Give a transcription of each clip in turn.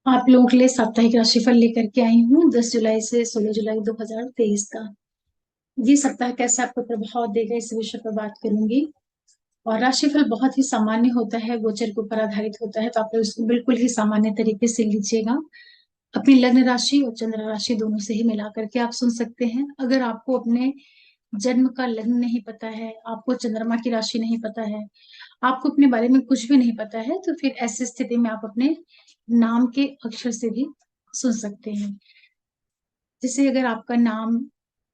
आप लोगों के लिए साप्ताहिक राशिफल लेकर के आई हूँ 10 जुलाई से 16 जुलाई 2023 का। ये सप्ताह कैसे आपको प्रभाव देगा इस विषय पर बात करूंगी। और राशिफल बहुत ही सामान्य होता है, गोचर के ऊपर आधारित होता है, तो आप लोग इसको बिल्कुल ही सामान्य तरीके से लीजिएगा। अपनी लग्न राशि और चंद्र राशि दोनों से ही मिला करके आप सुन सकते हैं। अगर आपको अपने जन्म का लग्न नहीं पता है, आपको चंद्रमा की राशि नहीं पता है, आपको अपने बारे में कुछ भी नहीं पता है, तो फिर ऐसी स्थिति में आप अपने नाम के अक्षर से भी सुन सकते हैं। जैसे अगर आपका नाम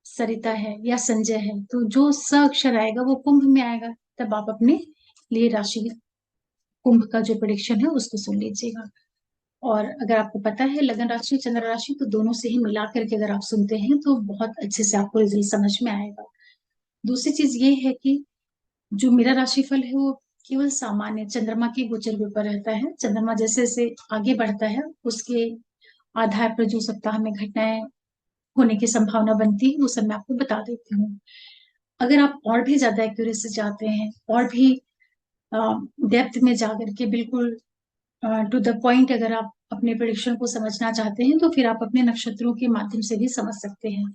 सरिता है या संजय है, तो जो स अक्षर आएगा वो कुंभ में आएगा। तब आप अपने लिए राशि कुंभ का जो प्रेडिक्शन है उसको सुन लीजिएगा। और अगर आपको पता है लगन राशि चंद्र राशि, तो दोनों से ही मिला करके अगर आप सुनते हैं तो बहुत अच्छे से आपको रिजल्ट समझ में आएगा। दूसरी चीज ये है कि जो मेरा राशिफल है वो केवल सामान्य चंद्रमा के गोचर के ऊपर रहता है। चंद्रमा जैसे जैसे आगे बढ़ता है उसके आधार पर जो सप्ताह में घटनाएं होने की संभावना बनती है वो सब मैं आपको बता देती हूँ। अगर आप और भी ज्यादा एक्यूरेसी चाहते हैं और भी डेप्थ में जाकर के बिल्कुल टू द पॉइंट अगर आप अपने प्रेडिक्शन को समझना चाहते हैं, तो फिर आप अपने नक्षत्रों के माध्यम से भी समझ सकते हैं।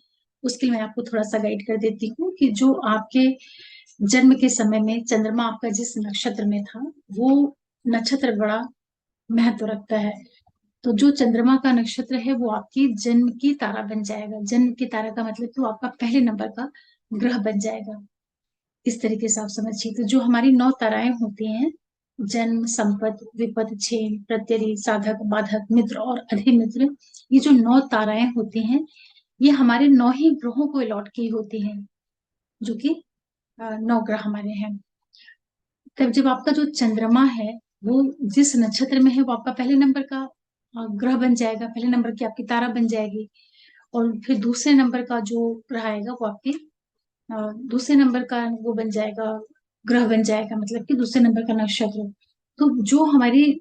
उसके लिए मैं आपको थोड़ा सा गाइड कर देती हूँ कि जो आपके जन्म के समय में चंद्रमा आपका जिस नक्षत्र में था, वो नक्षत्र बड़ा महत्व रखता है। तो जो चंद्रमा का नक्षत्र है वो आपकी जन्म की तारा बन जाएगा। जन्म की तारा का मतलब कि वो आपका पहले नंबर का ग्रह बन जाएगा। इस तरीके से आप समझिए। तो जो हमारी 9 ताराएं होती हैं, जन्म, संपत, विपत, क्षेम, प्रत्यरि, साधक, बाधक, मित्र और अधिमित्र, ये जो 9 ताराएं होती हैं, ये हमारे 9 ही ग्रहों को अलॉट की होती हैं, जो कि 9 ग्रह हमारे हैं। तब जब आपका जो चंद्रमा है वो जिस नक्षत्र में है वो आपका पहले नंबर का ग्रह बन जाएगा, पहले नंबर की आपकी तारा बन जाएगी। और फिर दूसरे नंबर का जो ग्रह आएगा वो आपके दूसरे नंबर का वो बन जाएगा, ग्रह बन जाएगा, मतलब कि दूसरे नंबर का नक्षत्र। तो जो हमारी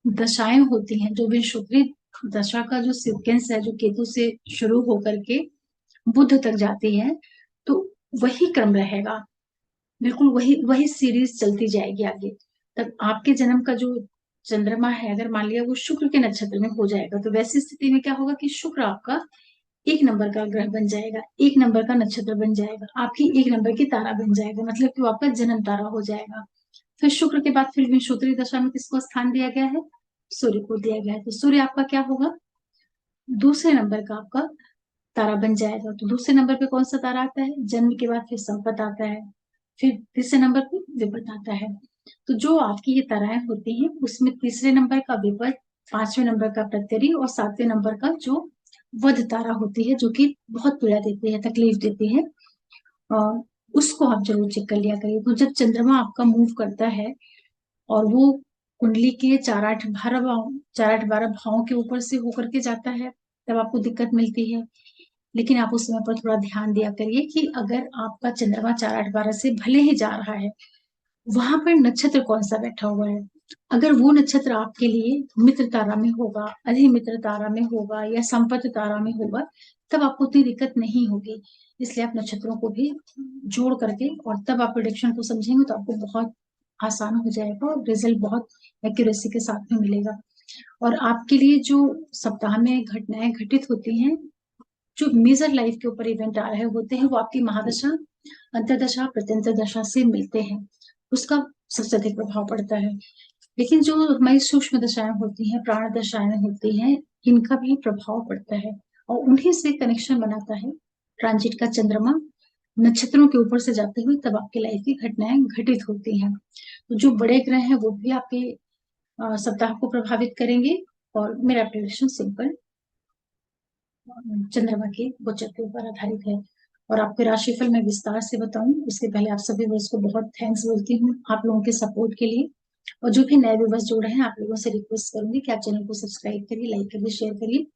दशाएं होती हैं, जो विंशोत्तरी दशा का जो सीक्वेंस है, जो केतु से शुरू होकर के बुध तक जाती है, तो वही क्रम रहेगा। बिल्कुल वही वही सीरीज चलती जाएगी आगे। तब आपके जन्म का जो चंद्रमा है, अगर मान लिया वो शुक्र के नक्षत्र में हो जाएगा, तो वैसी स्थिति में क्या होगा कि शुक्र आपका एक नंबर का ग्रह बन जाएगा, एक नंबर का नक्षत्र बन जाएगा, आपकी एक नंबर की तारा बन जाएगा, मतलब कि वो आपका जन्म तारा हो जाएगा। फिर शुक्र के बाद फिर विंशोत्तरी दशा में किसको स्थान दिया गया है? सूर्य को दिया गया है। तो सूर्य आपका क्या होगा? दूसरे नंबर का आपका तारा बन जाएगा। तो दूसरे नंबर पे कौन सा तारा आता है? जन्म के बाद फिर संपत आता है, फिर तीसरे नंबर पे विपत आता है। तो जो आपकी ये ताराएं होती हैं उसमें तीसरे नंबर का विपत, पांचवें नंबर का प्रत्यरि और सातवें नंबर का जो वध तारा होती है, जो कि बहुत पीड़ा देती है, तकलीफ देती है, और उसको आप जरूर चेक कर लिया करिए। तो जब चंद्रमा आपका मूव करता है और वो कुंडली के 4 8 12 भाव, 4 8 12 भावों के ऊपर से होकर के जाता है, तब आपको दिक्कत मिलती है। लेकिन आप उस समय पर थोड़ा ध्यान दिया करिए कि अगर आपका चंद्रमा 4 8 12 से भले ही जा रहा है, वहां पर नक्षत्र कौन सा बैठा हुआ है। अगर वो नक्षत्र आपके लिए मित्र तारा में होगा, अधिमित्र तारा में होगा या संपत्ति तारा में होगा, तब आपको उतनी दिक्कत नहीं होगी। इसलिए आप नक्षत्रों को भी जोड़ करके और तब आप प्रिडिक्शन को समझेंगे तो आपको बहुत आसान हो जाएगा और रिजल्ट बहुत एक्यूरेसी के साथ में मिलेगा। और आपके लिए जो सप्ताह में घटनाएं घटित होती हैं, जो मेजर लाइफ के ऊपर इवेंट आ रहे होते हैं, वो आपकी महादशा, अंतरदशा, प्रत्यंतर दशा से मिलते हैं, उसका सबसे अधिक प्रभाव पड़ता है। लेकिन जो हमारी सूक्ष्म दशाएं होती हैं, प्राण दशाएं होती हैं, इनका भी प्रभाव पड़ता है और उन्हीं से कनेक्शन बनाता है ट्रांजिट का चंद्रमा नक्षत्रों के ऊपर से जाते हुए, तब आपकी लाइफ की घटनाएं घटित होती हैं। तो जो बड़े ग्रह हैं वो भी आपके सप्ताह को प्रभावित करेंगे। और मेरा प्रेडिक्शन सिंपल चंद्रमा के गोचर के ऊपर आधारित है। और आपके राशिफल में विस्तार से बताऊं उसके पहले आप सभी व्यूअर्स को बहुत थैंक्स बोलती हूँ आप लोगों के सपोर्ट के लिए। और जो भी नए व्यूअर्स जुड़ रहे हैं, आप लोगों से रिक्वेस्ट करूंगी कि आप चैनल को सब्सक्राइब करिए, लाइक करिए, शेयर करिए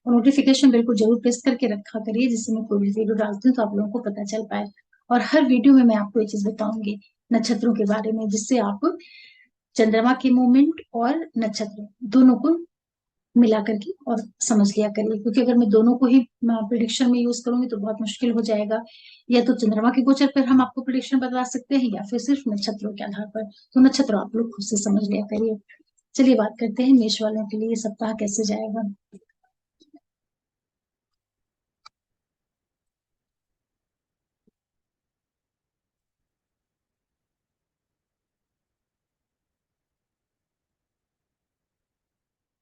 और नोटिफिकेशन बेल को जरूर प्रेस करके रखा करिए, जिससे मैं कोई भी वीडियो डालती हूँ तो आप लोगों को पता चल पाए। और हर वीडियो में मैं आपको ये चीज बताऊंगी नक्षत्रों के बारे में, जिससे आप चंद्रमा के मूवमेंट और नक्षत्र दोनों को मिला करके और समझ लिया करिए। क्योंकि अगर मैं दोनों को ही प्रिडिक्शन में यूज करूंगी तो बहुत मुश्किल हो जाएगा। या तो चंद्रमा के गोचर पर हम आपको प्रिडिक्शन बता सकते हैं, या फिर सिर्फ नक्षत्रों के आधार पर। तो नक्षत्र आप लोग खुद से समझ लिया करिए। चलिए बात करते हैं मेष वालों के लिए ये सप्ताह कैसे जाएगा।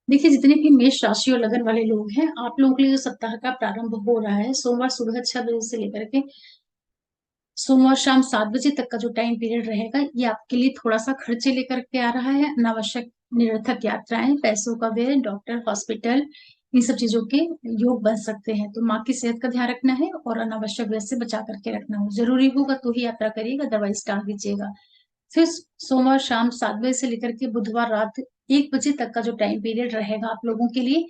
देखिए, जितने भी मेष राशि और लगन वाले लोग हैं, आप लोगों के लिए जो सप्ताह का प्रारंभ हो रहा है, सोमवार सुबह 6 बजे से लेकर के सोमवार शाम 7 बजे तक का जो टाइम पीरियड रहेगा, ये आपके लिए थोड़ा सा खर्चे लेकर के आ रहा है। अनावश्यक निरर्थक यात्राएं, पैसों का व्यय, डॉक्टर, हॉस्पिटल, इन सब चीजों के योग बन सकते हैं। तो माँ की सेहत का ध्यान रखना है और अनावश्यक व्यय से बचा करके रखना हो। जरूरी होगा तो ही यात्रा करिएगा, अदरवाइज टाल दीजिएगा। फिर सोमवार शाम 7 बजे से लेकर के बुधवार रात 1 बजे तक का जो टाइम पीरियड रहेगा आप लोगों के लिए,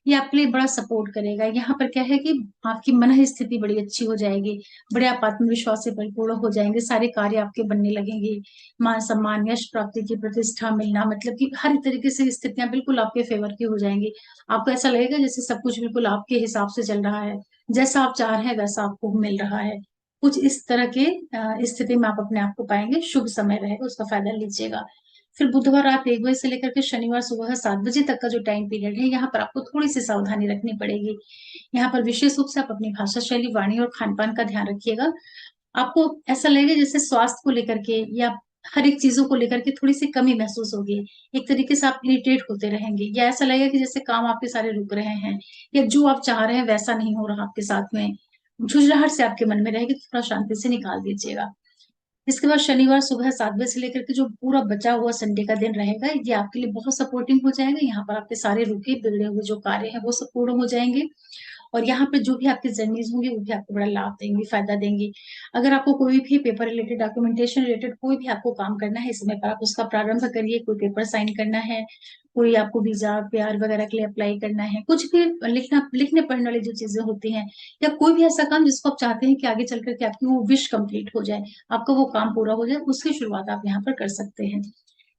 ये आपके लिए बड़ा सपोर्ट करेगा। यहाँ पर क्या है कि आपकी मन स्थिति बड़ी अच्छी हो जाएगी, बड़े आप आत्मविश्वास से परिपूर्ण हो जाएंगे, सारे कार्य आपके बनने लगेंगे। मान सम्मान, यश प्राप्ति की, प्रतिष्ठा मिलना, मतलब कि हर तरीके से स्थितियां बिल्कुल आपके फेवर की हो जाएंगी। आपको ऐसा लगेगा जैसे सब कुछ बिल्कुल आपके हिसाब से चल रहा है, जैसा आप चाह रहे हैं वैसा आपको मिल रहा है। कुछ इस तरह के स्थिति में आप अपने आप को पाएंगे। शुभ समय रहेगा, उसका फायदा लीजिएगा। फिर बुधवार रात 1 बजे से लेकर के शनिवार सुबह 7 बजे तक का जो टाइम पीरियड है, यहाँ पर आपको थोड़ी सी सावधानी रखनी पड़ेगी। यहाँ पर विशेष रूप से आप अपनी भाषा शैली, वाणी और खान पान का ध्यान रखिएगा। आपको ऐसा लगेगा जैसे स्वास्थ्य को लेकर के या हर एक चीजों को लेकर के थोड़ी सी कमी महसूस होगी। एक तरीके से आप इरिटेट होते रहेंगे, या ऐसा लगेगा कि जैसे काम आपके सारे रुक रहे हैं, या जो आप चाह रहे हैं वैसा नहीं हो रहा आपके साथ में। झुंझलाहट से आपके मन में रहेगी, तो थोड़ा शांति से निकाल दीजिएगा। इसके बाद शनिवार सुबह 7 बजे से लेकर के जो पूरा बचा हुआ संडे का दिन रहेगा, ये आपके लिए बहुत सपोर्टिंग हो जाएगा। यहाँ पर आपके सारे रुके बिगड़े हुए जो कार्य हैं वो सब पूर्ण हो जाएंगे। और यहाँ पे जो भी आपकी जर्नीज होंगी वो भी आपको बड़ा लाभ देंगी, फायदा देंगी। अगर आपको कोई भी पेपर रिलेटेड, डॉक्यूमेंटेशन रिलेटेड कोई भी आपको काम करना है, इस समय पर आप उसका प्रारंभ करिए। कोई पेपर साइन करना है, कोई आपको वीजा पीआर वगैरह के लिए अप्लाई करना है, कुछ भी लिखना लिखने पढ़ने वाली जो चीजें होती हैं, या कोई भी ऐसा काम जिसको आप चाहते हैं कि आगे चल करके आपकी वो विश कंप्लीट हो जाए, आपका वो काम पूरा हो जाए, उसकी शुरुआत आप यहाँ पर कर सकते हैं।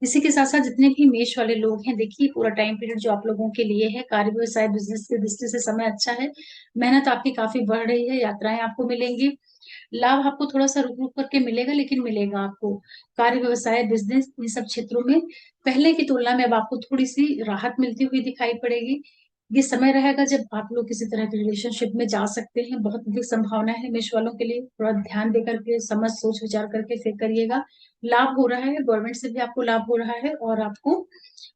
इसी के साथ साथ जितने भी मेष वाले लोग हैं, देखिए पूरा टाइम पीरियड जो आप लोगों के लिए है, कार्य व्यवसाय बिजनेस की दृष्टि से समय अच्छा है। मेहनत आपकी काफी बढ़ रही है, यात्राएं आपको मिलेंगी, लाभ आपको थोड़ा सा रुक रुक करके मिलेगा, लेकिन मिलेगा आपको। कार्य व्यवसाय बिजनेस इन सब क्षेत्रों में पहले की तुलना में अब आपको थोड़ी सी राहत मिलती हुई दिखाई पड़ेगी। ये समय रहेगा जब आप लोग किसी तरह के रिलेशनशिप में जा सकते हैं, बहुत अधिक संभावना है मेष वालों के लिए। थोड़ा ध्यान दे करके, समझ सोच विचार करके फिर करिएगा। लाभ हो रहा है, गवर्नमेंट से भी आपको लाभ हो रहा है, और आपको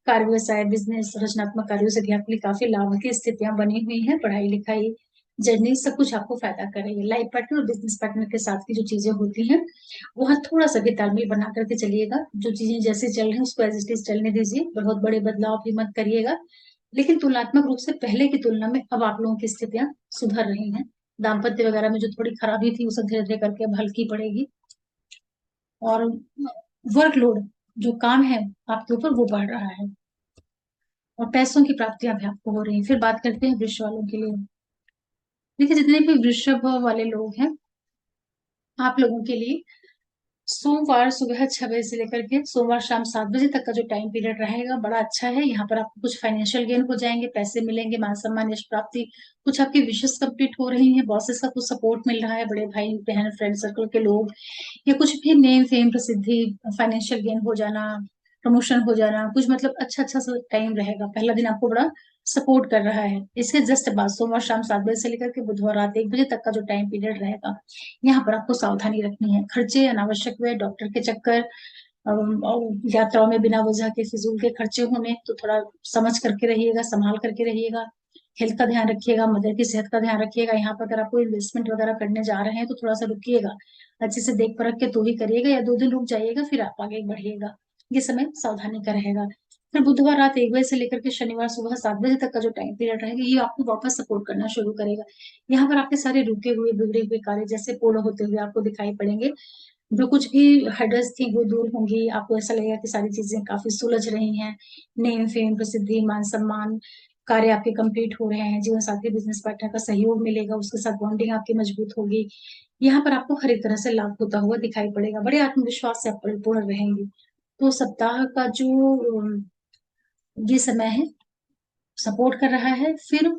कार्य व्यवसाय बिजनेस रचनात्मक कार्यों से भी आपके लिए काफी लाभ की स्थितियां बनी हुई हैं। पढ़ाई लिखाई जर्नी सब कुछ आपको फायदा करेगी। लाइफ पार्टनर और बिजनेस पार्टनर के साथ की जो चीजें होती हैं, वहाँ थोड़ा सा भी तालमेल बना करके चलिएगा। जो चीजें जैसे चल रही हैं उसको एज इट इज चलने दीजिए, बहुत बड़े बदलाव भी मत करिएगा। लेकिन तुलनात्मक रूप से पहले की तुलना में अब आप लोगों की स्थितियां सुधर रही हैं। दाम्पत्य वगैरह में जो थोड़ी खराबी थी, वो सब धीरे धीरे करके अब हल्की पड़ेगी। और वर्कलोड, जो काम है आपके ऊपर, वो बढ़ रहा है। और पैसों की प्राप्तियां भी आपको हो रही हैं। फिर बात करते हैं वृष वालों के लिए। देखिए, जितने भी वृषभ वाले लोग हैं, आप लोगों के लिए सोमवार सुबह 6 बजे से लेकर के सोमवार शाम 7 बजे तक का जो टाइम पीरियड रहेगा, बड़ा अच्छा है। यहाँ पर आपको कुछ फाइनेंशियल गेन हो जाएंगे, पैसे मिलेंगे, मान सम्मान, यश प्राप्ति, कुछ आपकी विशेष कंप्लीट हो रही हैं, बॉसेस का कुछ सपोर्ट मिल रहा है, बड़े भाई बहन फ्रेंड सर्कल के लोग, या कुछ भी नेम फेम प्रसिद्धि, फाइनेंशियल गेन हो जाना, प्रमोशन हो जाना, कुछ मतलब अच्छा अच्छा सा टाइम रहेगा। पहला दिन आपको बड़ा सपोर्ट कर रहा है। इसके जस्ट बाद सोमवार शाम 7 बजे से लेकर के बुधवार रात 1 बजे तक का जो टाइम पीरियड रहेगा, यहाँ पर आपको सावधानी रखनी है। खर्चे, अनावश्यक व्यय, डॉक्टर के चक्कर, और यात्राओं में बिना वजह के फिजूल के खर्चे होने, तो थोड़ा समझ करके रहिएगा, संभाल करके रहिएगा। हेल्थ का ध्यान रखिएगा, मदर की सेहत का ध्यान रखिएगा। यहाँ पर अगर आप कोई इन्वेस्टमेंट वगैरह करने जा रहे हैं तो थोड़ा सा रुकिएगा, अच्छे से देख परख के तो ही करिएगा, या 2 दिन रुक जाइएगा फिर आप आगे बढ़िएगा। ये समय सावधानी का रहेगा। फिर बुधवार रात 1 बजे से लेकर के शनिवार सुबह 7 बजे तक का जो टाइम पीरियड रहेगा, ये आपको वापस सपोर्ट करना शुरू करेगा। यहाँ पर आपके सारे रुके हुए बिगड़े हुए कार्य जैसे पूर्ण होते हुए आपको दिखाई पड़ेंगे। जो कुछ भी हर्डल्स थी वो दूर होंगी, आपको ऐसा लगेगा कि सारी चीजें काफी सुलझ रही हैं। नेम फेम प्रसिद्धि मान सम्मान, कार्य आपके कंप्लीट हो रहे हैं, जीवन साथी बिजनेस पार्टनर का सहयोग मिलेगा, उसके साथ बॉन्डिंग आपकी मजबूत होगी। यहाँ पर आपको हर एक तरह से लाभ होता हुआ दिखाई पड़ेगा, बड़े आत्मविश्वास से आप परिपूर्ण रहेंगे। तो सप्ताह का जो ये समय है, सपोर्ट कर रहा है। फिर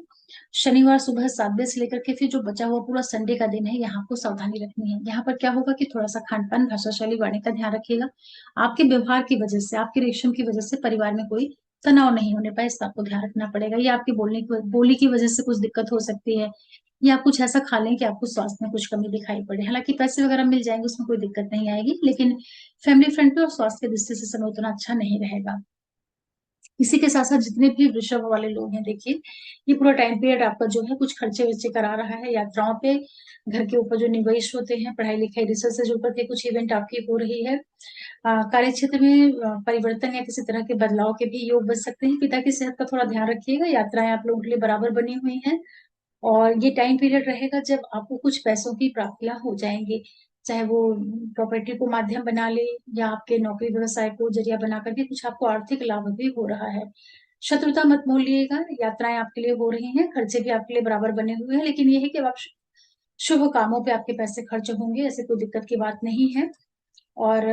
शनिवार सुबह 7 बजे से लेकर के फिर जो बचा हुआ पूरा संडे का दिन है, यहाँ आपको सावधानी रखनी है। यहाँ पर क्या होगा कि थोड़ा सा खान पान, भाषा शैली, वाणी का ध्यान रखिएगा। आपके व्यवहार की वजह से, आपके रिएक्शन की वजह से परिवार में कोई तनाव नहीं होने पाए, इसका आपको ध्यान रखना पड़ेगा। या आपकी बोली की वजह से कुछ दिक्कत हो सकती है, या आप कुछ ऐसा खा लें कि आपको स्वास्थ्य में कुछ कमी दिखाई पड़े। हालांकि पैसे वगैरह मिल जाएंगे, उसमें कोई दिक्कत नहीं आएगी, लेकिन फैमिली फ्रंट पे और स्वास्थ्य की दृष्टि से समय उतना अच्छा नहीं रहेगा। इसी के साथ साथ जितने भी वृषभ वाले लोग हैं, देखिए ये पूरा टाइम पीरियड आपका जो है कुछ खर्चे वर्चे करा रहा है यात्राओं पे, घर के ऊपर जो निवेश होते हैं, पढ़ाई लिखाई रिसर्च से जुड़ करके कुछ इवेंट आपकी हो रही है। कार्य क्षेत्र में परिवर्तन या किसी तरह के बदलाव के भी योग बन सकते हैं। पिता की सेहत का थोड़ा ध्यान रखिएगा, यात्राएं आप लोगों के लिए बराबर बनी हुई हैं। और ये टाइम पीरियड रहेगा जब आपको कुछ पैसों की प्राप्तियां हो जाएंगी, चाहे वो प्रॉपर्टी को माध्यम बना ले, या आपके नौकरी व्यवसाय को जरिया बना करके कुछ आपको आर्थिक लाभ भी हो रहा है। शत्रुता मत मोल लिएगा, यात्राएं आपके लिए हो रही हैं, खर्चे भी आपके लिए बराबर बने हुए हैं, लेकिन ये है कि अब आप शुभ कामों पे आपके पैसे खर्च होंगे, ऐसे कोई दिक्कत की बात नहीं है। और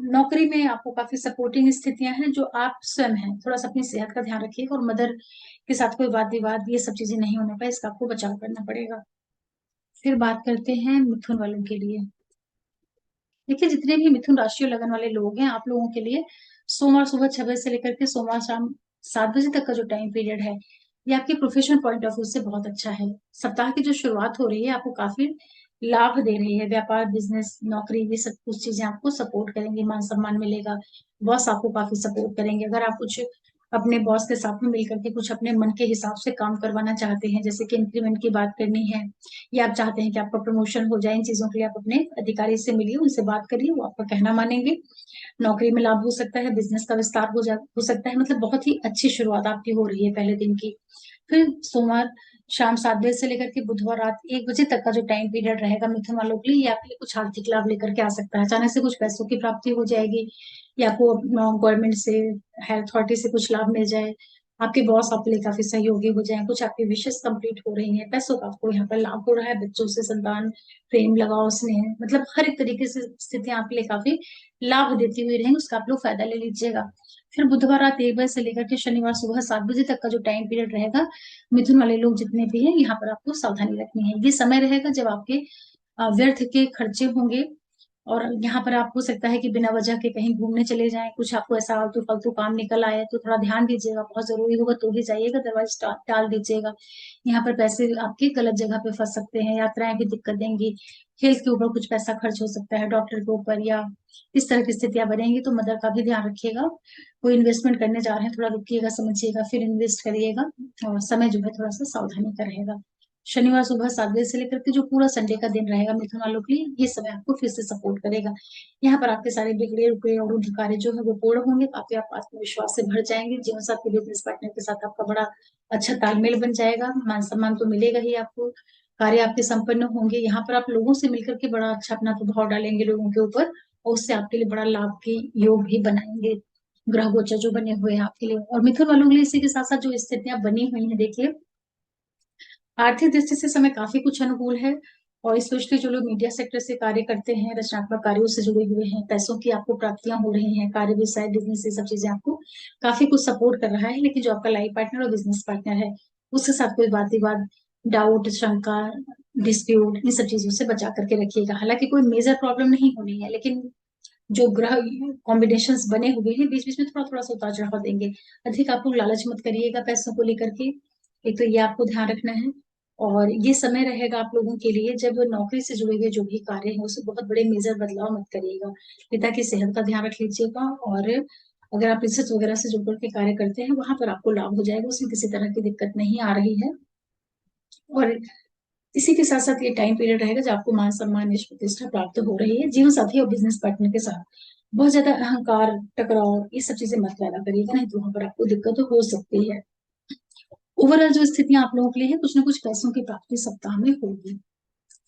नौकरी में आपको काफी सपोर्टिंग स्थितियां हैं। जो आप स्वयं हैं, थोड़ा सा अपनी सेहत का ध्यान रखिएगा, और मदर के साथ कोई वाद विवाद ये सब चीजें नहीं होने पाए, इसका आपको बचाव करना पड़ेगा। फिर बात करते हैं मिथुन वालों के लिए। देखिए जितने भी मिथुन राशि और लगन वाले लोग हैं, आप लोगों के लिए सोमवार सुबह 6 बजे से लेकर के सोमवार शाम 7 बजे तक का जो टाइम पीरियड है, ये आपके प्रोफेशनल पॉइंट ऑफ व्यू से बहुत अच्छा है। सप्ताह की जो शुरुआत हो रही है आपको काफी लाभ दे रही है। व्यापार, बिजनेस, नौकरी, ये सब कुछ चीजें आपको सपोर्ट करेंगी, मान सम्मान मिलेगा, बॉस आपको काफी सपोर्ट करेंगे। अगर आप कुछ अपने बॉस के साथ में मिलकर के कुछ अपने मन के हिसाब से काम करवाना चाहते हैं, जैसे कि इंक्रीमेंट की बात करनी है, या आप चाहते हैं कि आपका प्रमोशन हो जाए, इन चीजों के लिए आप अपने अधिकारी से मिलिए, उनसे बात करिए, वो आपका कहना मानेंगे। नौकरी में लाभ हो सकता है, बिजनेस का विस्तार हो सकता है। मतलब बहुत ही अच्छी शुरुआत आपकी हो रही है पहले दिन की। फिर सोमवार शाम 7 बजे से लेकर के बुधवार रात 1 बजे तक का जो टाइम पीरियड रहेगा मिथुन वालों के लिए, ये आपके लिए कुछ आर्थिक लाभ लेकर के आ सकता है। अचानक से कुछ पैसों की प्राप्ति हो जाएगी, या आपको गवर्नमेंट से, हेल्थ अथॉरिटी से कुछ लाभ मिल जाए, आपके बॉस आपके लिए काफी सहयोगी हो जाए, कुछ आपकी विशेष कंप्लीट हो रही हैं, पैसों का आपको यहाँ पर लाभ हो रहा है, बच्चों से संतान, प्रेम, लगाव, स्नेह, मतलब हर एक तरीके से स्थितियां आपके लिए काफी लाभ देती हुई रहेंगी, उसका आप लोग फायदा ले लीजिएगा। फिर बुधवार रात 1 बजे से लेकर के शनिवार सुबह 7 बजे तक का जो टाइम पीरियड रहेगा, मिथुन वाले लोग जितने भी हैं, यहाँ पर आपको सावधानी रखनी है। ये समय रहेगा जब आपके व्यर्थ के खर्चे होंगे, और यहाँ पर आप हो सकता है कि बिना वजह के कहीं घूमने चले जाएं, कुछ आपको ऐसा आलतू फालतू काम निकल आए, तो थोड़ा ध्यान दीजिएगा, बहुत जरूरी होगा तो ही जाइएगा, अदरवाइज टाल दीजिएगा। यहाँ पर पैसे आपके गलत जगह पे फंस सकते हैं, यात्राएं भी दिक्कत देंगी, हेल्थ के ऊपर कुछ पैसा खर्च हो सकता है, डॉक्टर के ऊपर, या इस तरह की स्थितियां बनेंगी, तो मदर का भी ध्यान रखिएगा। कोई इन्वेस्टमेंट करने जा रहे हैं, थोड़ा रुकिएगा, समझिएगा, फिर इन्वेस्ट करिएगा, और समय जो है थोड़ा सा सावधानी का रहेगा। शनिवार सुबह 7 बजे से लेकर के जो पूरा संडे का दिन रहेगा मिथुन वालों के लिए, ये समय आपको फिर से सपोर्ट करेगा। यहाँ पर आपके सारे बिगड़े रुके और उन कार्य जो है वो पूर्ण होंगे, काफी आप आत्मविश्वास से भर जाएंगे, जीवन साथी, बिजनेस पार्टनर के साथ आपका बड़ा अच्छा तालमेल बन जाएगा, मान सम्मान तो मिलेगा ही आपको, कार्य आपके संपन्न होंगे। यहाँ पर आप लोगों से मिलकर के बड़ा अच्छा अपना प्रभाव डालेंगे लोगों के ऊपर, और उससे आपके लिए बड़ा लाभ के योग भी बनाएंगे, ग्रह गोचर जो बने हुए हैं आपके लिए। और मिथुन वालों के लिए इसी के साथ साथ जो स्थितियां बनी हुई हैं, देखिए आर्थिक दृष्टि से समय काफी कुछ अनुकूल है। और स्पेशली जो लोग मीडिया सेक्टर से कार्य करते हैं, रचनात्मक कार्यों से जुड़े हुए हैं, पैसों की आपको प्राप्तियां हो रही हैं, कार्य व्यवसाय बिजनेस, ये सब चीजें आपको काफी कुछ सपोर्ट कर रहा है। लेकिन जो आपका लाइफ पार्टनर और बिजनेस पार्टनर है, उसके साथ कोई वाद विवाद, डाउट, शंका, डिस्प्यूट, इन सब चीजों से बचा करके रखिएगा। हालांकि कोई मेजर प्रॉब्लम नहीं होनी है, लेकिन जो ग्रह कॉम्बिनेशंस बने हुए हैं, बीच बीच में थोड़ा थोड़ा सा उतार चढ़ाव देंगे। अधिक आप लोग लालच मत करिएगा पैसों को लेकर के, एक तो ये आपको ध्यान रखना है। और ये समय रहेगा आप लोगों के लिए जब नौकरी से जुड़े हुए जो भी कार्य हैं उसमें बहुत बड़े मेजर बदलाव मत करिएगा। पिता की सेहत का ध्यान रख लीजिएगा, और अगर आप रिसर्च वगैरह से जुड़कर के कार्य करते हैं, वहां पर आपको लाभ हो जाएगा, उसमें किसी तरह की दिक्कत नहीं आ रही है। और इसी के साथ साथ ये टाइम पीरियड रहेगा जब आपको मान सम्मान, यश, प्रतिष्ठा प्राप्त हो रही है। जीवन साथी और बिजनेस पार्टनर के साथ बहुत ज्यादा अहंकार, टकराव, ये सब चीजें मत पैदा करिएगा, नहीं तो वहां पर आपको दिक्कत हो सकती है। ओवरऑल जो स्थितियां आप लोगों के लिए है, कुछ ना कुछ पैसों की प्राप्ति सप्ताह में होगी।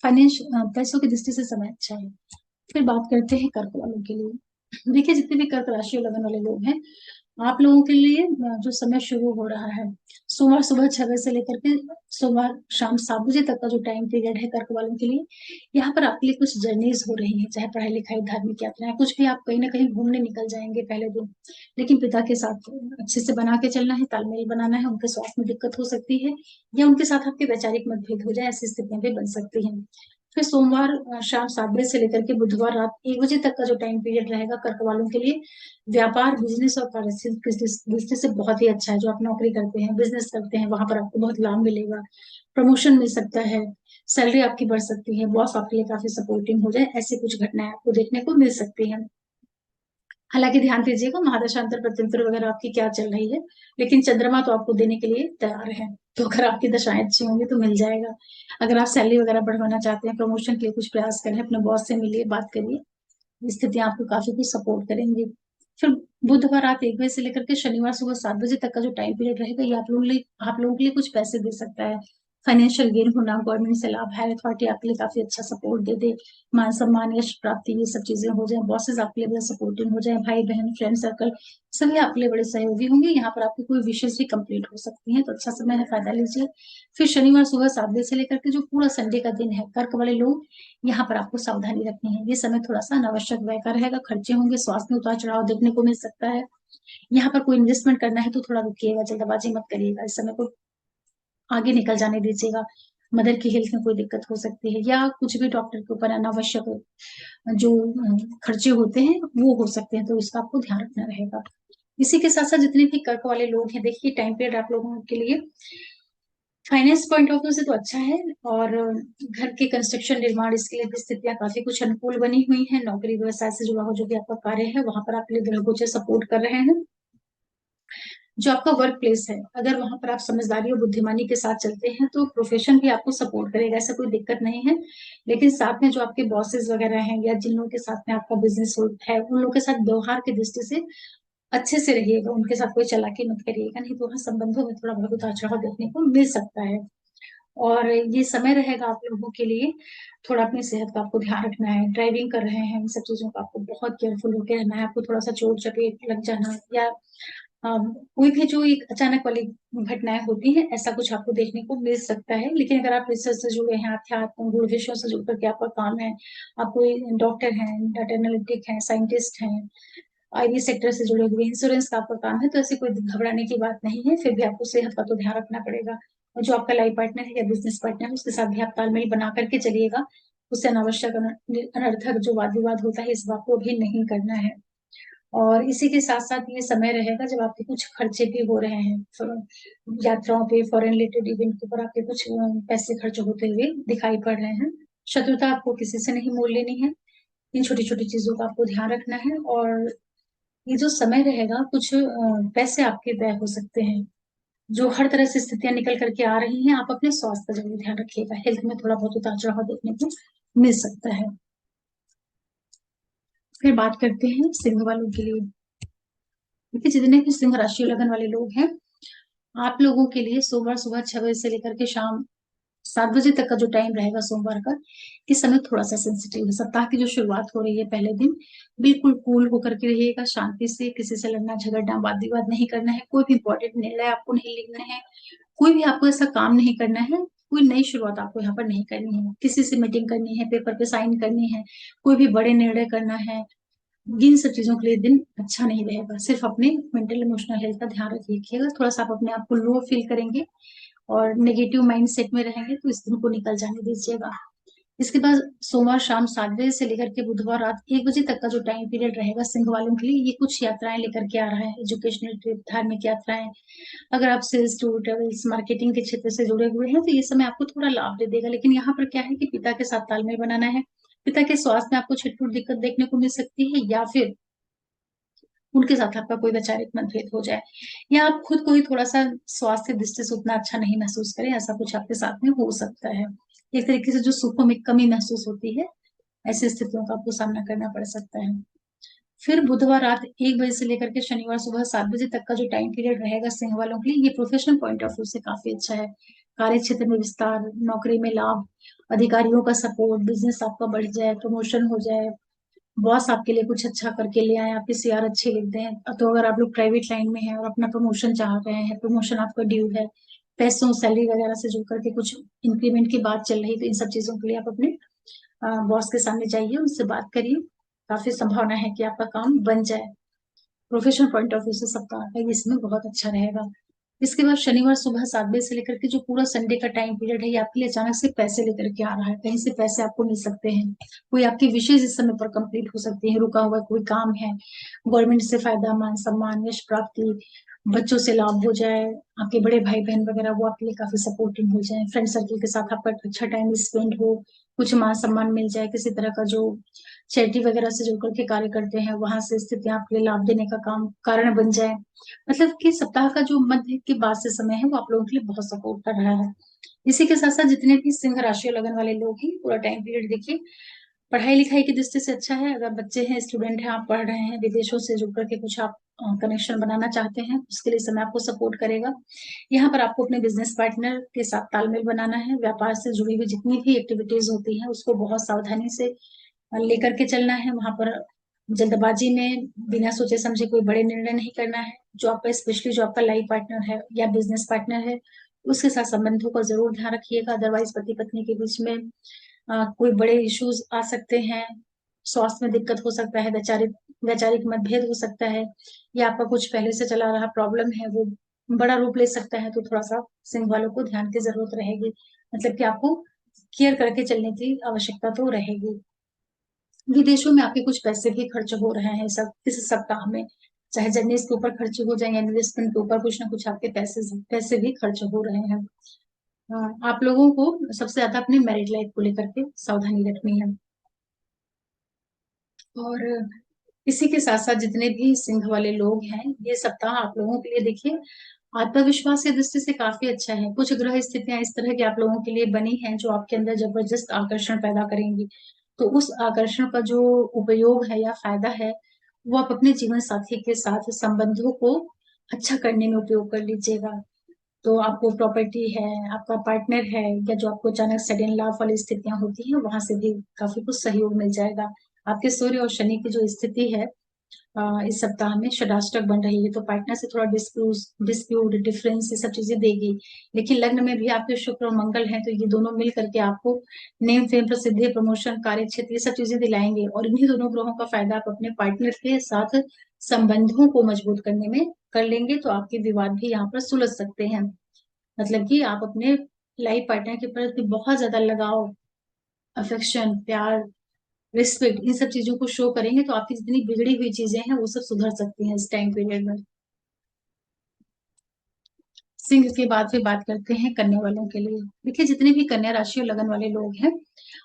फाइनेंस पैसों की दृष्टि से समय अच्छा है। फिर बात करते हैं कर्क वालों के लिए। देखिए जितने भी कर्क राशि और लगन वाले लोग हैं, आप लोगों के लिए जो समय शुरू हो रहा है, सोमवार सुबह 6 बजे से लेकर के सोमवार शाम 7 बजे तक का जो टाइम पीरियड है कर्क वालों के लिए, यहाँ पर आपके लिए कुछ जर्नीज हो रही है, चाहे पढ़ाई लिखाई, धार्मिक यात्राएं, कुछ भी, आप कहीं ना कहीं घूमने निकल जाएंगे पहले दिन। लेकिन पिता के साथ अच्छे से बना के चलना है, तालमेल बनाना है, उनके स्वास्थ्य में दिक्कत हो सकती है, या उनके साथ आपके वैचारिक मतभेद हो जाए, ऐसी स्थितियां भी बन सकती हैं। फिर सोमवार शाम 7 बजे से लेकर के बुधवार रात 1 बजे तक का जो टाइम पीरियड रहेगा कर्क वालों के लिए व्यापार, बिजनेस और कार्यशील दृष्टि से बहुत ही अच्छा है। जो आप नौकरी करते हैं, बिजनेस करते हैं, वहां पर आपको बहुत लाभ मिलेगा, प्रमोशन मिल सकता है, सैलरी आपकी बढ़ सकती है, बॉस आपके लिए काफी सपोर्टिंग हो जाए, ऐसी कुछ घटनाएं आपको देखने को मिल सकती हैं। हालांकि ध्यान दीजिएगा महादशांतर प्रत्यंतर वगैरह आपकी क्या चल रही है, लेकिन चंद्रमा तो आपको देने के लिए तैयार है। तो अगर आपकी दशाएं अच्छी होंगी तो मिल जाएगा। अगर आप सैलरी वगैरह बढ़वाना चाहते हैं, प्रमोशन के लिए कुछ प्रयास करें, अपने बॉस से मिलिए, बात करिए, स्थितियां आपको काफी कुछ सपोर्ट करेंगी। फिर बुधवार रात 1 बजे से लेकर के शनिवार सुबह 7 बजे तक का जो टाइम पीरियड रहेगा, ये आप लोगों के लिए कुछ पैसे दे सकता है। फाइनेंशियल गेन होना, गवर्नमेंट से लाभ, हायर अथॉरिटी आपके लिए काफी अच्छा सपोर्ट दे दे, मान सम्मान, यश प्राप्ति, ये सब चीजें हो जाए, बॉसेस आपके लिए बड़े सपोर्टिंग हो जाए, भाई बहन, फ्रेंड सर्कल सभी आपके लिए बड़े सहयोगी होंगे। यहाँ पर आपकी कोई विशेष भी कंप्लीट हो सकती है, तो अच्छा समय है, फायदा लीजिए। फिर शनिवार सुबह 7 बजे से लेकर के जो पूरा संडे का दिन है, कर्क वाले लोग, यहाँ पर आपको सावधानी रखनी है। ये समय थोड़ा सा अनावश्यक व्यय का रहेगा, खर्चे होंगे, स्वास्थ्य में उतार चढ़ाव देखने को मिल सकता है। यहाँ पर कोई इन्वेस्टमेंट करना है तो थोड़ा रुकिएगा, जल्दबाजी मत करिएगा, इस समय को आगे निकल जाने दीजिएगा। मदर की हेल्थ में कोई दिक्कत हो सकती है, या कुछ भी डॉक्टर के ऊपर अनावश्यक जो खर्चे होते हैं वो हो सकते हैं, तो इसका आपको ध्यान रखना रहेगा। इसी के साथ साथ जितने भी कर्क वाले लोग हैं, देखिए टाइम पीरियड आप लोगों के लिए फाइनेंस पॉइंट ऑफ व्यू से तो अच्छा है, और घर के कंस्ट्रक्शन, निर्माण, इसके लिए भी स्थितियां काफी कुछ अनुकूल बनी हुई है। नौकरी व्यवसाय से जुड़ा हो जो भी आपका कार्य है, वहां पर आपके लिए ग्रह गोचर सपोर्ट कर रहे हैं। जो आपका वर्क प्लेस है, अगर वहां पर आप समझदारी और बुद्धिमानी के साथ चलते हैं तो प्रोफेशन भी आपको सपोर्ट करेगा, ऐसा कोई दिक्कत नहीं है। लेकिन साथ में जो आपके बॉसेस वगैरह हैं, या जिन लोगों के साथ में आपका बिजनेस है, उन लोगों के साथ व्यवहार की दृष्टि से अच्छे से रहिएगा, उनके साथ कोई चालाकी मत करिएगा, नहीं तो वहाँ संबंधों में थोड़ा बहुत उतार चढ़ाव देखने को मिल सकता है। और ये समय रहेगा आप लोगों के लिए, थोड़ा अपनी सेहत का आपको ध्यान रखना है। ड्राइविंग कर रहे हैं, इन सब चीजों का आपको बहुत केयरफुल होकर रहना है। आपको थोड़ा सा चोट चपेट लग जाना, या कोई भी जो एक अचानक वाली घटनाएं होती हैं, ऐसा कुछ आपको देखने को मिल सकता है। लेकिन अगर आप रिसर्च से जुड़े हैं, अध्यात्म गूढ़ विषयों से जुड़ करके आपका काम है, आप कोई डॉक्टर हैं, डाटा एनालिटिक हैं, साइंटिस्ट हैं, आईबी सेक्टर से जुड़े हुए, इंश्योरेंस का आपका काम है, तो ऐसी कोई घबराने की बात नहीं है। फिर भी आपको सेहत का तो ध्यान रखना पड़ेगा। और जो आपका लाइफ पार्टनर है या बिजनेस पार्टनर है, उसके साथ भी आप तालमेल बना करके चलिएगा। उससे अनावश्यक अनर्थक जो वाद विवाद होता है, इस बात को भी नहीं करना है। और इसी के साथ साथ ये समय रहेगा जब आपके कुछ खर्चे भी हो रहे हैं, यात्राओं पे, फॉरेन रिलेटेड इवेंट के ऊपर आपके कुछ पैसे खर्च होते हुए दिखाई पड़ रहे हैं। शत्रुता आपको किसी से नहीं मोल लेनी है, इन छोटी छोटी चीजों का आपको ध्यान रखना है। और ये जो समय रहेगा, कुछ पैसे आपके व्यय हो सकते हैं, जो हर तरह से स्थितियां निकल करके आ रही हैं। आप अपने स्वास्थ्य का जरूर ध्यान रखिएगा, हेल्थ में थोड़ा बहुत उतार चढ़ाव देखने को मिल सकता है। फिर बात करते हैं सिंह वालों के लिए। देखिए जितने भी सिंह राशि लगन वाले लोग हैं, आप लोगों के लिए सोमवार सुबह 6 बजे से लेकर के शाम 7 बजे तक का जो टाइम रहेगा सोमवार का, इस समय थोड़ा सा सेंसिटिव है। सप्ताह की जो शुरुआत हो रही है, पहले दिन बिल्कुल कूल होकर के रहिएगा, शांति से, किसी से लड़ना झगड़ना वाद विवाद नहीं करना है, कोई भी इंपॉर्टेंट निर्णय आपको नहीं लेना है, कोई भी आपको ऐसा काम नहीं करना है, कोई नई शुरुआत आपको यहाँ पर नहीं करनी है। किसी से मीटिंग करनी है, पेपर पे साइन करनी है, कोई भी बड़े निर्णय करना है, इन सब चीजों के लिए दिन अच्छा नहीं रहेगा। सिर्फ अपने मेंटल इमोशनल हेल्थ का ध्यान रखिएगा। थोड़ा सा आप अपने आप को लो फील करेंगे और नेगेटिव माइंड सेट में रहेंगे, तो इस दिन को निकल जाने दीजिएगा। इसके बाद सोमवार शाम 7 बजे से लेकर के बुधवार रात 1 बजे तक का जो टाइम पीरियड रहेगा सिंह वालों के लिए, ये कुछ यात्राएं लेकर के आ रहा है, एजुकेशनल ट्रिप, धार्मिक यात्राएं। अगर आप सेल्स, टूर, ट्रेवल्स, मार्केटिंग के क्षेत्र से जुड़े हुए हैं, तो ये समय आपको थोड़ा लाभ दे देगा। लेकिन यहाँ पर क्या है कि पिता के साथ तालमेल बनाना है। पिता के स्वास्थ्य में आपको छिटपुट दिक्कत देखने को मिल सकती है, या फिर उनके साथ आपका कोई वैचारिक मतभेद हो जाए, या आप खुद को ही थोड़ा सा स्वास्थ्य दृष्टि से उतना अच्छा नहीं महसूस करें, ऐसा कुछ आपके साथ में हो सकता है। एक तरीके से जो सुखों में कमी महसूस होती है, ऐसी स्थितियों का आपको सामना करना पड़ सकता है। फिर बुधवार रात 1 बजे से लेकर के शनिवार सुबह 7 बजे तक का जो टाइम पीरियड रहेगा सिंह वालों के लिए, ये प्रोफेशनल पॉइंट ऑफ व्यू से काफी अच्छा है। कार्य क्षेत्र में विस्तार, नौकरी में लाभ, अधिकारियों का सपोर्ट, बिजनेस आपका बढ़ जाए, प्रमोशन हो जाए, बॉस आपके लिए कुछ अच्छा करके ले आए, आपके सीआर अच्छे लिख दें। तो अगर आप लोग प्राइवेट लाइन में हैं और अपना प्रमोशन चाह रहे हैं, प्रमोशन आपका ड्यू है, पैसों सैलरी वगैरह से जुड़ करके कुछ इंक्रीमेंट की बात चल रही, तो इन सब चीजों के लिए आप अपने बॉस के सामने जाइए, उनसे बात करिए, काफी संभावना है कि आपका काम बन जाए। प्रोफेशनल पॉइंट ऑफ व्यू से सप्ताह का ये इसमें बहुत अच्छा रहेगा। इसके बाद शनिवार सुबह 7 बजे से लेकर के जो पूरा संडे का टाइम पीरियड है, ये आपके लिए अचानक से पैसे लेकर के आ रहा है। कहीं से पैसे आपको मिल सकते हैं, कोई आपकी विशेष इस समय पर कंप्लीट हो सकती है, रुका हुआ कोई काम है, गवर्नमेंट से फायदा, मान सम्मान, यश प्राप्ति, बच्चों से लाभ हो जाए, आपके बड़े भाई बहन वगैरह वो आपके लिए काफी सपोर्टिव हो जाए, फ्रेंड सर्कल के साथ आपका अच्छा टाइम स्पेंड हो, कुछ मान सम्मान मिल जाए, किसी तरह का जो चैरिटी वगैरह से जुड़ करके कार्य करते हैं वहां से स्थितियां आपके लिए लाभ देने का काम कारण बन जाए। मतलब कि सप्ताह का जो मध्य के बाद से समय है वो आप लोगों के लिए बहुत सपोर्ट कर रहा है। इसी के साथ साथ जितने भी सिंह राशि और लगन वाले लोग हैं, पूरा टाइम पीरियड देखिए पढ़ाई लिखाई की दृष्टि से अच्छा है। अगर बच्चे हैं, स्टूडेंट हैं, आप पढ़ रहे हैं, विदेशों से जुड़ करके कुछ आप कनेक्शन बनाना चाहते हैं, उसके लिए समय आपको सपोर्ट करेगा। यहाँ पर आपको अपने बिजनेस पार्टनर के साथ तालमेल बनाना है। व्यापार से जुड़ी हुई जितनी भी एक्टिविटीज होती हैं उसको बहुत सावधानी से लेकर के चलना है। वहां पर जल्दबाजी में बिना सोचे समझे कोई बड़े निर्णय नहीं करना है। जो आपका स्पेशली जो आपका लाइफ पार्टनर है या बिजनेस पार्टनर है, उसके साथ संबंधों का जरूर ध्यान रखिएगा। अदरवाइज पति पत्नी के बीच में कोई बड़े इश्यूज आ सकते हैं, स्वास्थ्य में दिक्कत हो सकता है, वैचारिक वैचारिक मतभेद हो सकता है, या आपका कुछ पहले से चला रहा प्रॉब्लम है वो बड़ा रूप ले सकता है। तो थोड़ा सा सिंह वालों को ध्यान की जरूरत रहेगी, मतलब कि आपको केयर करके चलने की आवश्यकता तो रहेगी। विदेशों में आपके कुछ पैसे भी खर्च हो रहे हैं सब इस सप्ताह में, चाहे जर्नीज के ऊपर खर्च हो जाए या इन्वेस्टमेंट के ऊपर कुछ ना कुछ आपके पैसे पैसे भी खर्च हो रहे हैं। आप लोगों को सबसे ज्यादा अपनी मैरिड लाइफ को लेकर के सावधानी रखनी है। और इसी के साथ साथ जितने भी सिंह वाले लोग हैं, ये सप्ताह आप लोगों के लिए देखिए आत्मविश्वास की दृष्टि से काफी अच्छा है। कुछ ग्रह स्थितियां इस तरह की आप लोगों के लिए बनी हैं जो आपके अंदर जबरदस्त आकर्षण पैदा करेंगी। तो उस आकर्षण का जो उपयोग है या फायदा है, वो आप अपने जीवन साथी के साथ संबंधों को अच्छा करने में उपयोग कर लीजिएगा। तो आपको प्रॉपर्टी है, आपका पार्टनर है, या जो आपको अचानक सडन लाभ वाली स्थितियां होती हैं वहां से भी काफी कुछ सहयोग मिल जाएगा। आपके सूर्य और शनि की जो स्थिति है इस सप्ताह में षडाष्टक बन रही है, तो पार्टनर से थोड़ा डिस्प्यूट डिफरेंस ये सब चीजें देगी। लेकिन लग्न में भी आपके शुक्र और मंगल हैं, तो ये दोनों मिल करके आपको नेम फेम प्रसिद्धि प्रमोशन कार्य क्षेत्र ये सब चीजें दिलाएंगे। और इन्हीं दोनों ग्रहों का फायदा आप अपने पार्टनर के साथ संबंधों को मजबूत करने में कर लेंगे, तो आपके विवाद भी यहाँ पर सुलझ सकते हैं। मतलब कि आप अपने लाइफ पार्टनर के प्रति बहुत ज्यादा लगाव, अफेक्शन, प्यार, रिस्पेक्ट इन सब चीजों को शो करेंगे, तो आपकी जितनी बिगड़ी हुई चीजें हैं वो सब सुधर सकती हैं इस टाइम पीरियड में। सिंह के बाद फिर बात करते हैं कन्या वालों के लिए। देखिए जितने भी कन्या राशि और लगन वाले लोग हैं,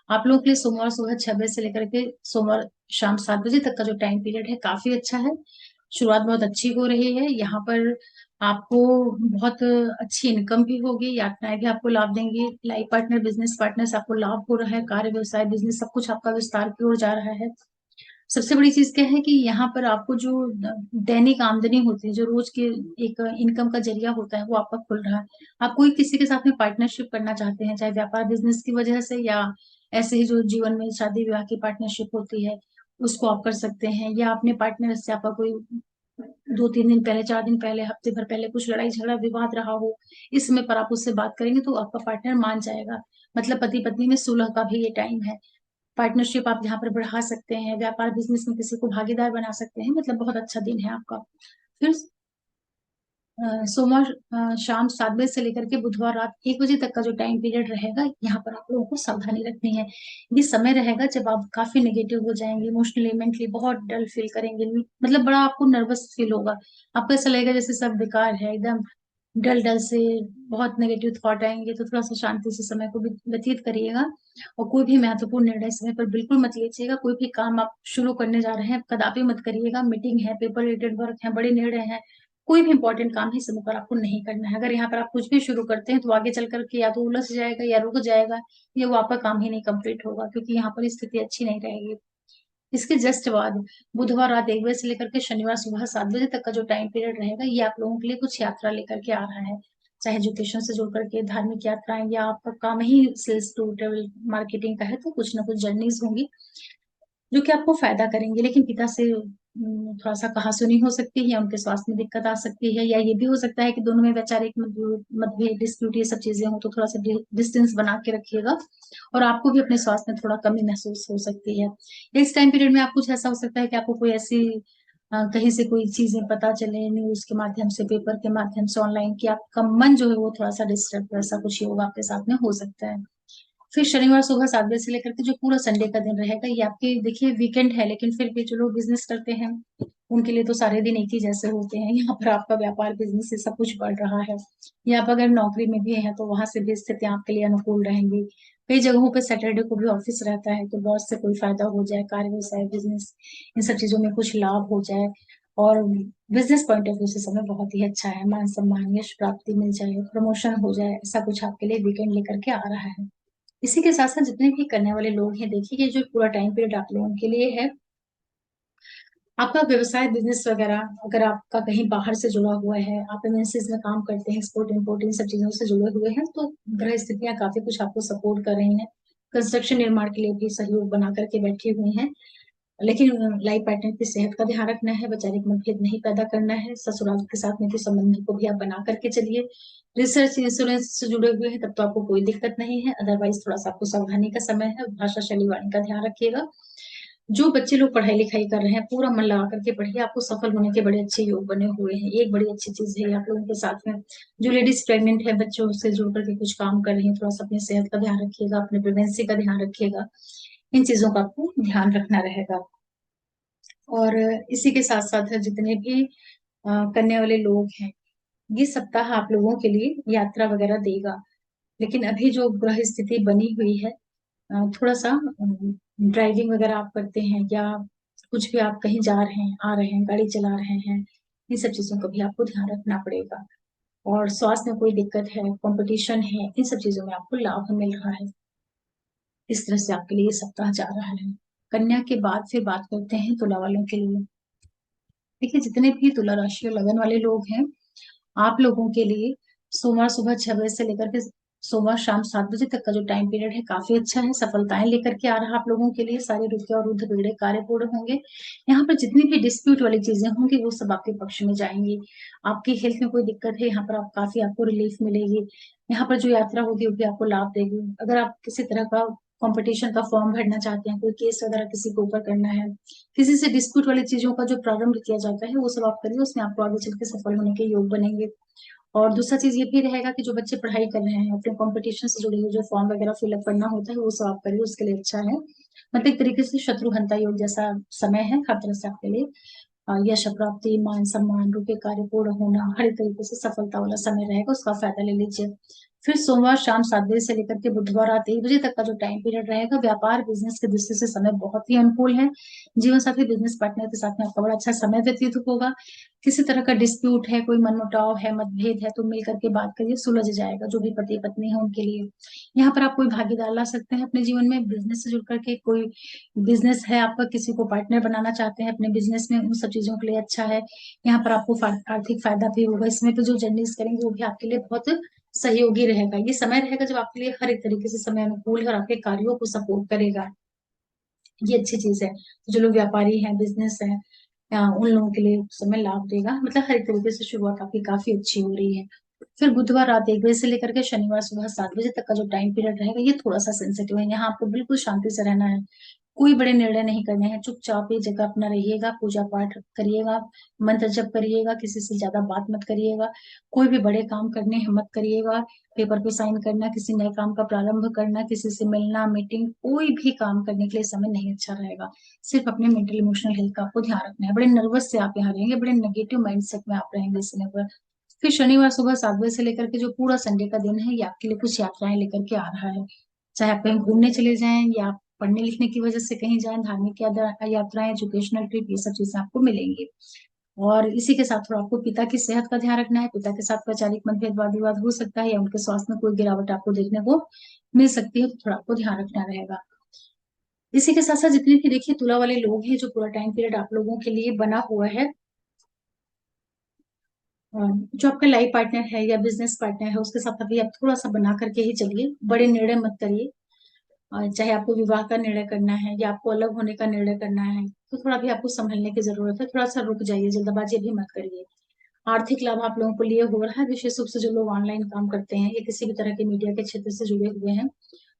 आप लोगों के लिए सोमवार सुबह 6 बजे से लेकर के सोमवार शाम 7 बजे तक का जो टाइम पीरियड है काफी अच्छा है। शुरुआत बहुत अच्छी हो रही है। यहाँ पर आपको बहुत अच्छी इनकम भी होगी, यात्राएं भी आपको लाभ देंगी, लाइफ पार्टनर बिजनेस पार्टनर से आपको लाभ हो रहा है, कार्य व्यवसाय बिजनेस सब कुछ आपका विस्तार की ओर जा रहा है। सबसे बड़ी चीज क्या है कि यहाँ पर आपको जो दैनिक आमदनी होती है, जो रोज के एक इनकम का जरिया होता है वो आपका खुल रहा है। आप कोई किसी के साथ में पार्टनरशिप करना चाहते हैं, चाहे व्यापार बिजनेस की वजह से या ऐसे ही जो जीवन में शादी विवाह की पार्टनरशिप होती है उसको आप कर सकते हैं, या अपने पार्टनर से आपका कोई 2-3 दिन पहले, 4 दिन पहले, हफ्ते भर पहले कुछ लड़ाई झगड़ा विवाद रहा हो, इस समय पर आप उससे बात करेंगे तो आपका पार्टनर मान जाएगा। मतलब पति पत्नी में सुलह का भी ये टाइम है। पार्टनरशिप आप यहाँ पर बढ़ा सकते हैं, व्यापार बिजनेस में किसी को भागीदार बना सकते हैं, मतलब बहुत अच्छा दिन है आपका। फिर सोमवार शाम 7 बजे से लेकर के बुधवार रात 1 बजे तक का जो टाइम पीरियड रहेगा, यहाँ पर आप लोगों को सावधानी रखनी है। ये समय रहेगा जब आप काफी नेगेटिव हो जाएंगे, इमोशनली मेंटली बहुत डल फील करेंगे, मतलब बड़ा आपको नर्वस फील होगा। आपको ऐसा लगेगा जैसे सब बेकार है, एकदम डल डल से बहुत नेगेटिव थॉट आएंगे। तो थोड़ा सा शांति से समय को भी व्यतीत करिएगा। और कोई भी महत्वपूर्ण निर्णय समय पर बिल्कुल मत लीजिएगा। कोई भी काम आप शुरू करने जा रहे हैं कदापि मत करिएगा। मीटिंग है, पेपर रिलेटेड वर्क है, बड़े निर्णय है, कोई भी इंपॉर्टेंट काम ही समय पर आपको नहीं करना है। अगर यहाँ पर आप कुछ भी शुरू करते हैं तो आगे चल करके या तो उलझ जाएगा या रुक जाएगा, या वो आपका काम ही नहीं कंप्लीट होगा, क्योंकि यहाँ पर स्थिति अच्छी नहीं रहेगी। इसके जस्ट बाद बुधवार रात 1 बजे से लेकर के शनिवार सुबह 7 बजे तक का जो टाइम पीरियड रहेगा, ये आप लोगों के लिए कुछ यात्रा लेकर के आ रहा है। चाहे एजुकेशन से जुड़ करके धार्मिक यात्राएं, या आपका काम ही सेल्स टू ट्रेवल मार्केटिंग का है, तो कुछ ना कुछ जर्नीज होंगी जो कि आपको फायदा करेंगे। लेकिन पिता से थोड़ा सा कहासुनी हो सकती है, या उनके स्वास्थ्य में दिक्कत आ सकती है, या ये भी हो सकता है कि दोनों में वैचारिक मतभेद डिस्प्यूट ये सब चीजें हो, तो थोड़ा सा डिस्टेंस बना के रखिएगा। और आपको भी अपने स्वास्थ्य में थोड़ा कमी महसूस हो सकती है। इस टाइम पीरियड में आप कुछ ऐसा हो सकता है कि आपको कोई ऐसी कहीं से कोई चीजें पता चले न्यूज के माध्यम से, पेपर के माध्यम से, ऑनलाइन, कि आपका मन जो है वो थोड़ा सा डिस्टर्ब, ऐसा कुछ योग आपके साथ में हो सकता है। फिर शनिवार सुबह 7 बजे से लेकर के जो पूरा संडे का दिन रहेगा, ये आपके देखिए वीकेंड है, लेकिन फिर भी जो लोग बिजनेस करते हैं उनके लिए तो सारे दिन एक ही जैसे होते हैं। यहाँ पर आपका व्यापार, बिजनेस से सब कुछ बढ़ रहा है, या आप अगर नौकरी में भी हैं तो वहां से भी स्थितियां आपके लिए अनुकूल रहेंगी। कई जगहों पे सैटरडे को भी ऑफिस रहता है, तो बॉस से कोई फायदा हो जाए, कार्य व्यवसाय, बिजनेस, इन सब चीजों में कुछ लाभ हो जाए। और बिजनेस पॉइंट ऑफ व्यू से समय बहुत ही अच्छा है, मान सम्मान, यश प्राप्ति मिल जाए, प्रमोशन हो जाए, ऐसा कुछ आपके लिए वीकेंड लेकर के आ रहा है। इसी के साथ साथ जितने भी करने वाले लोग हैं, देखिए ये जो पूरा टाइम पीरियड आप लोगों के लिए है, आपका व्यवसाय, बिजनेस वगैरह अगर आपका कहीं बाहर से जुड़ा हुआ है, आप एमएनसीज में काम करते हैं, एक्सपोर्ट इंपोर्ट इन सब चीजों से जुड़े हुए हैं, तो ग्रह स्थितियां काफी कुछ आपको सपोर्ट कर रही हैं। कंस्ट्रक्शन निर्माण के लिए भी सहयोग बना करके बैठी हुई हैं। लेकिन लाइफ पार्टनर की सेहत का ध्यान रखना है, वैचारिक मतभेद नहीं पैदा करना है, ससुराल के साथ में तो संबंध को भी आप बना करके चलिए। रिसर्च इंश्योरेंस से जुड़े हुए हैं तब तो आपको कोई दिक्कत नहीं है, अदरवाइज थोड़ा सा आपको सावधानी का समय है, भाषा शैली वाणी का ध्यान रखिएगा। जो बच्चे लोग पढ़ाई लिखाई कर रहे हैं, पूरा मन लगा करके पढ़िए, आपको सफल होने के बड़े अच्छे योग बने हुए हैं। एक बड़ी अच्छी चीज है आप लोगों के साथ में, जो लेडीज प्रेग्नेंट है, बच्चों से जुड़ करके कुछ काम कर रही है, थोड़ा सा अपनी सेहत का ध्यान रखिएगा, अपने प्रेगनेंसी का ध्यान रखिएगा, इन चीजों का आपको ध्यान रखना रहेगा। और इसी के साथ साथ जितने भी करने वाले लोग हैं, ये सप्ताह आप लोगों के लिए यात्रा वगैरह देगा। लेकिन अभी जो ग्रह स्थिति बनी हुई है, थोड़ा सा ड्राइविंग वगैरह आप करते हैं, या कुछ भी आप कहीं जा रहे हैं, आ रहे हैं, गाड़ी चला रहे हैं, इन सब चीजों का भी आपको ध्यान रखना पड़ेगा। और स्वास्थ्य में कोई दिक्कत है, कंपटीशन है, इन सब चीजों में आपको लाभ मिल रहा है। इस तरह से आपके लिए ये सप्ताह जा रहा है। कन्या के बाद फिर बात करते हैं तुला वालों के लिए। देखिए जितने भी तुला राशि और लगन वाले लोग हैं, आप लोगों के लिए सोमवार सुबह 6 बजे से लेकर के सोमवार शाम 7 बजे तक का जो टाइम पीरियड है काफी अच्छा है, सफलताएं लेकर के आ रहा है आप लोगों के लिए, सारे रुके और रुद्ध बिगड़े कार्य पूर्ण होंगे। यहाँ पर जितनी भी डिस्प्यूट वाली चीजें होंगी वो सब आपके पक्ष में जाएंगी। आपकी हेल्थ में कोई दिक्कत है, यहाँ पर आप काफी आपको रिलीफ मिलेगी। यहाँ पर जो यात्रा होगी वो भी आपको लाभ देगी। अगर आप किसी तरह का कंपटीशन का फॉर्म भरना चाहते हैं, कोई केस वगैरह किसी के ऊपर करना है, किसी से डिस्प्यूट वाली चीजों का जो प्रारंभ किया जाता है वो सब आप करिए, उसमें आपको आगे चल के सफल होने के योग बनेंगे। और दूसरा चीज ये भी रहेगा कि जो बच्चे पढ़ाई कर रहे हैं, अपने कंपटीशन से जुड़े हुए जो फॉर्म वगैरह फिलअप करना होता है वो सब आप करिए, उसके लिए अच्छा है। मतलब एक तरीके से शत्रुघ्नता योग जैसा समय है हर तरह से आपके लिए। यश प्राप्ति, मान सम्मान, रूपे कार्य पूर्ण होना, हर एक तरीके से सफलता वाला समय रहेगा, उसका फायदा ले लीजिए। फिर सोमवार शाम 7 बजे से लेकर के बुधवार रात 1 बजे तक का जो टाइम पीरियड रहेगा, व्यापार बिजनेस की दृष्टि से समय बहुत ही अनुकूल है। जीवन साथी, बिजनेस पार्टनर के साथ में आपका बड़ा अच्छा समय व्यतीत होगा। किसी तरह का डिस्प्यूट है, कोई मनमुटाव है, मतभेद है, तो मिल करके बात करिए, सुलझ जाएगा। जो भी पति पत्नी है उनके लिए यहाँ पर आप कोई भागीदार ला सकते हैं अपने जीवन में, बिजनेस से जुड़ करके कोई बिजनेस है आपका, किसी को पार्टनर बनाना चाहते हैं अपने बिजनेस में, उन सब चीजों के लिए अच्छा है। यहाँ पर आपको आर्थिक फायदा भी होगा, इसमें तो जो जर्नीज करेंगे वो भी आपके लिए बहुत सहयोगी रहेगा। ये समय रहेगा जब आपके लिए हर एक तरीके से समय अनुकूल है और आपके कार्यों को सपोर्ट करेगा। ये अच्छी चीज है। जो लोग व्यापारी हैं, बिजनेस है, उन लोगों के लिए समय लाभ देगा, मतलब हर एक तरीके से शुरुआत आपकी काफी अच्छी हो रही है। फिर बुधवार रात 1 बजे से लेकर के शनिवार सुबह 7 बजे तक का जो टाइम पीरियड रहेगा, ये थोड़ा सा सेंसिटिव है। यहाँ आपको बिल्कुल शांति से रहना है, कोई बड़े निर्णय नहीं करने हैं, चुपचाप एक जगह अपना रहिएगा, पूजा पाठ करिएगा, मंत्र जप करिएगा, किसी से ज्यादा बात मत करिएगा, कोई भी बड़े काम करने हिम्मत करिएगा, पेपर पे साइन करना, किसी नए काम का प्रारंभ करना, किसी से मिलना, मीटिंग, कोई भी काम करने के लिए समय नहीं अच्छा रहेगा। सिर्फ अपने मेंटल इमोशनल हेल्थ का आपको ध्यान रखना है। बड़े नर्वस से आप यहाँ रहेंगे, बड़े नेगेटिव माइंडसेट में आप रहेंगे इस समय पर। फिर शनिवार सुबह 7 बजे से लेकर के जो पूरा संडे का दिन है, ये आपके लिए कुछ यात्राएं लेकर के आ रहा है। चाहे आप कहीं घूमने चले जाएं, या आप पढ़ने लिखने की वजह से कहीं जाएं, धार्मिक यात्राएं, एजुकेशनल ट्रिप, ये सब चीजें आपको मिलेंगी। और इसी के साथ थोड़ा आपको पिता की सेहत का ध्यान रखना है। पिता के साथ वैचारिक मतभेद, वाद विवाद हो सकता है, या उनके स्वास्थ्य में कोई गिरावट आपको देखने को मिल सकती है, तो थोड़ा आपको ध्यान रखना रहेगा। इसी के साथ साथ जितने भी देखिए तुला वाले लोग हैं, जो पूरा टाइम पीरियड आप लोगों के लिए बना हुआ है, जो आपका लाइफ पार्टनर है या बिजनेस पार्टनर है, उसके साथ अभी आप थोड़ा सा बना करके ही चलिए, बड़े निर्णय मत करिए। चाहे आपको विवाह का निर्णय करना है या आपको अलग होने का निर्णय करना है, तो थोड़ा भी आपको संभलने की जरूरत है, थोड़ा सा रुक जाइए, जल्दबाजी भी मत करिए। आर्थिक लाभ आप लोगों को लिए हो रहा है, विशेष रूप से जो लोग ऑनलाइन काम करते हैं या किसी भी तरह के मीडिया के क्षेत्र से जुड़े हुए हैं,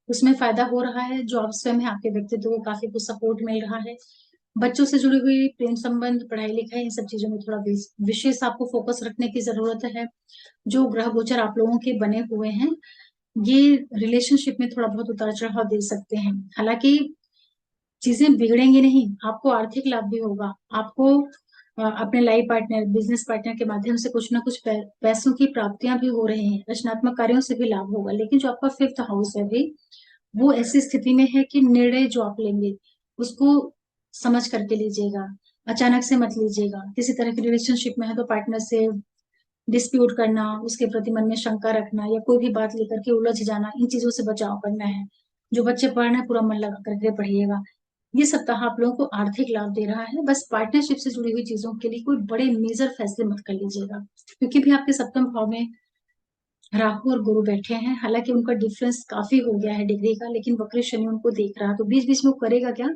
उसमें फायदा हो रहा है। जो आप स्वयं है, आपके व्यक्तित्व को काफी कुछ सपोर्ट मिल रहा है। बच्चों से जुड़ी हुई प्रेम संबंध, पढ़ाई लिखाई, इन सब चीजों में थोड़ा विशेष आपको फोकस रखने की जरूरत है। जो ग्रह गोचर आप लोगों के बने हुए हैं, ये रिलेशनशिप में थोड़ा बहुत उतार चढ़ाव दे सकते हैं। हालांकि चीजें बिगड़ेंगी नहीं, आपको आर्थिक लाभ भी होगा। आपको अपने लाइफ पार्टनर, बिजनेस पार्टनर के माध्यम से कुछ ना कुछ पैसों की प्राप्तियां भी हो रही हैं, रचनात्मक कार्यों से भी लाभ होगा। लेकिन जो आपका फिफ्थ हाउस है भी, वो ऐसी स्थिति में है कि निर्णय जो आप लेंगे उसको समझ करके लीजिएगा, अचानक से मत लीजिएगा। किसी तरह की रिलेशनशिप में है तो पार्टनर से डिस्प्यूट करना, उसके प्रति मन में शंका रखना, या कोई भी बात लेकर के उलझ जाना, इन चीजों से बचाव करना है। जो बच्चे पढ़ रहे हैं पूरा मन लगा करके पढ़िएगा। ये सप्ताह आप लोगों को आर्थिक लाभ दे रहा है। बस पार्टनरशिप से जुड़ी हुई चीजों के लिए कोई बड़े मेजर फैसले मत कर लीजिएगा, क्योंकि भी आपके सप्तम भाव में राहु और गुरु बैठे हैं। हालांकि उनका डिफरेंस काफी हो गया है डिग्री का, लेकिन वक्र शनि उनको देख रहा है, तो बीच बीच में वो करेगा क्या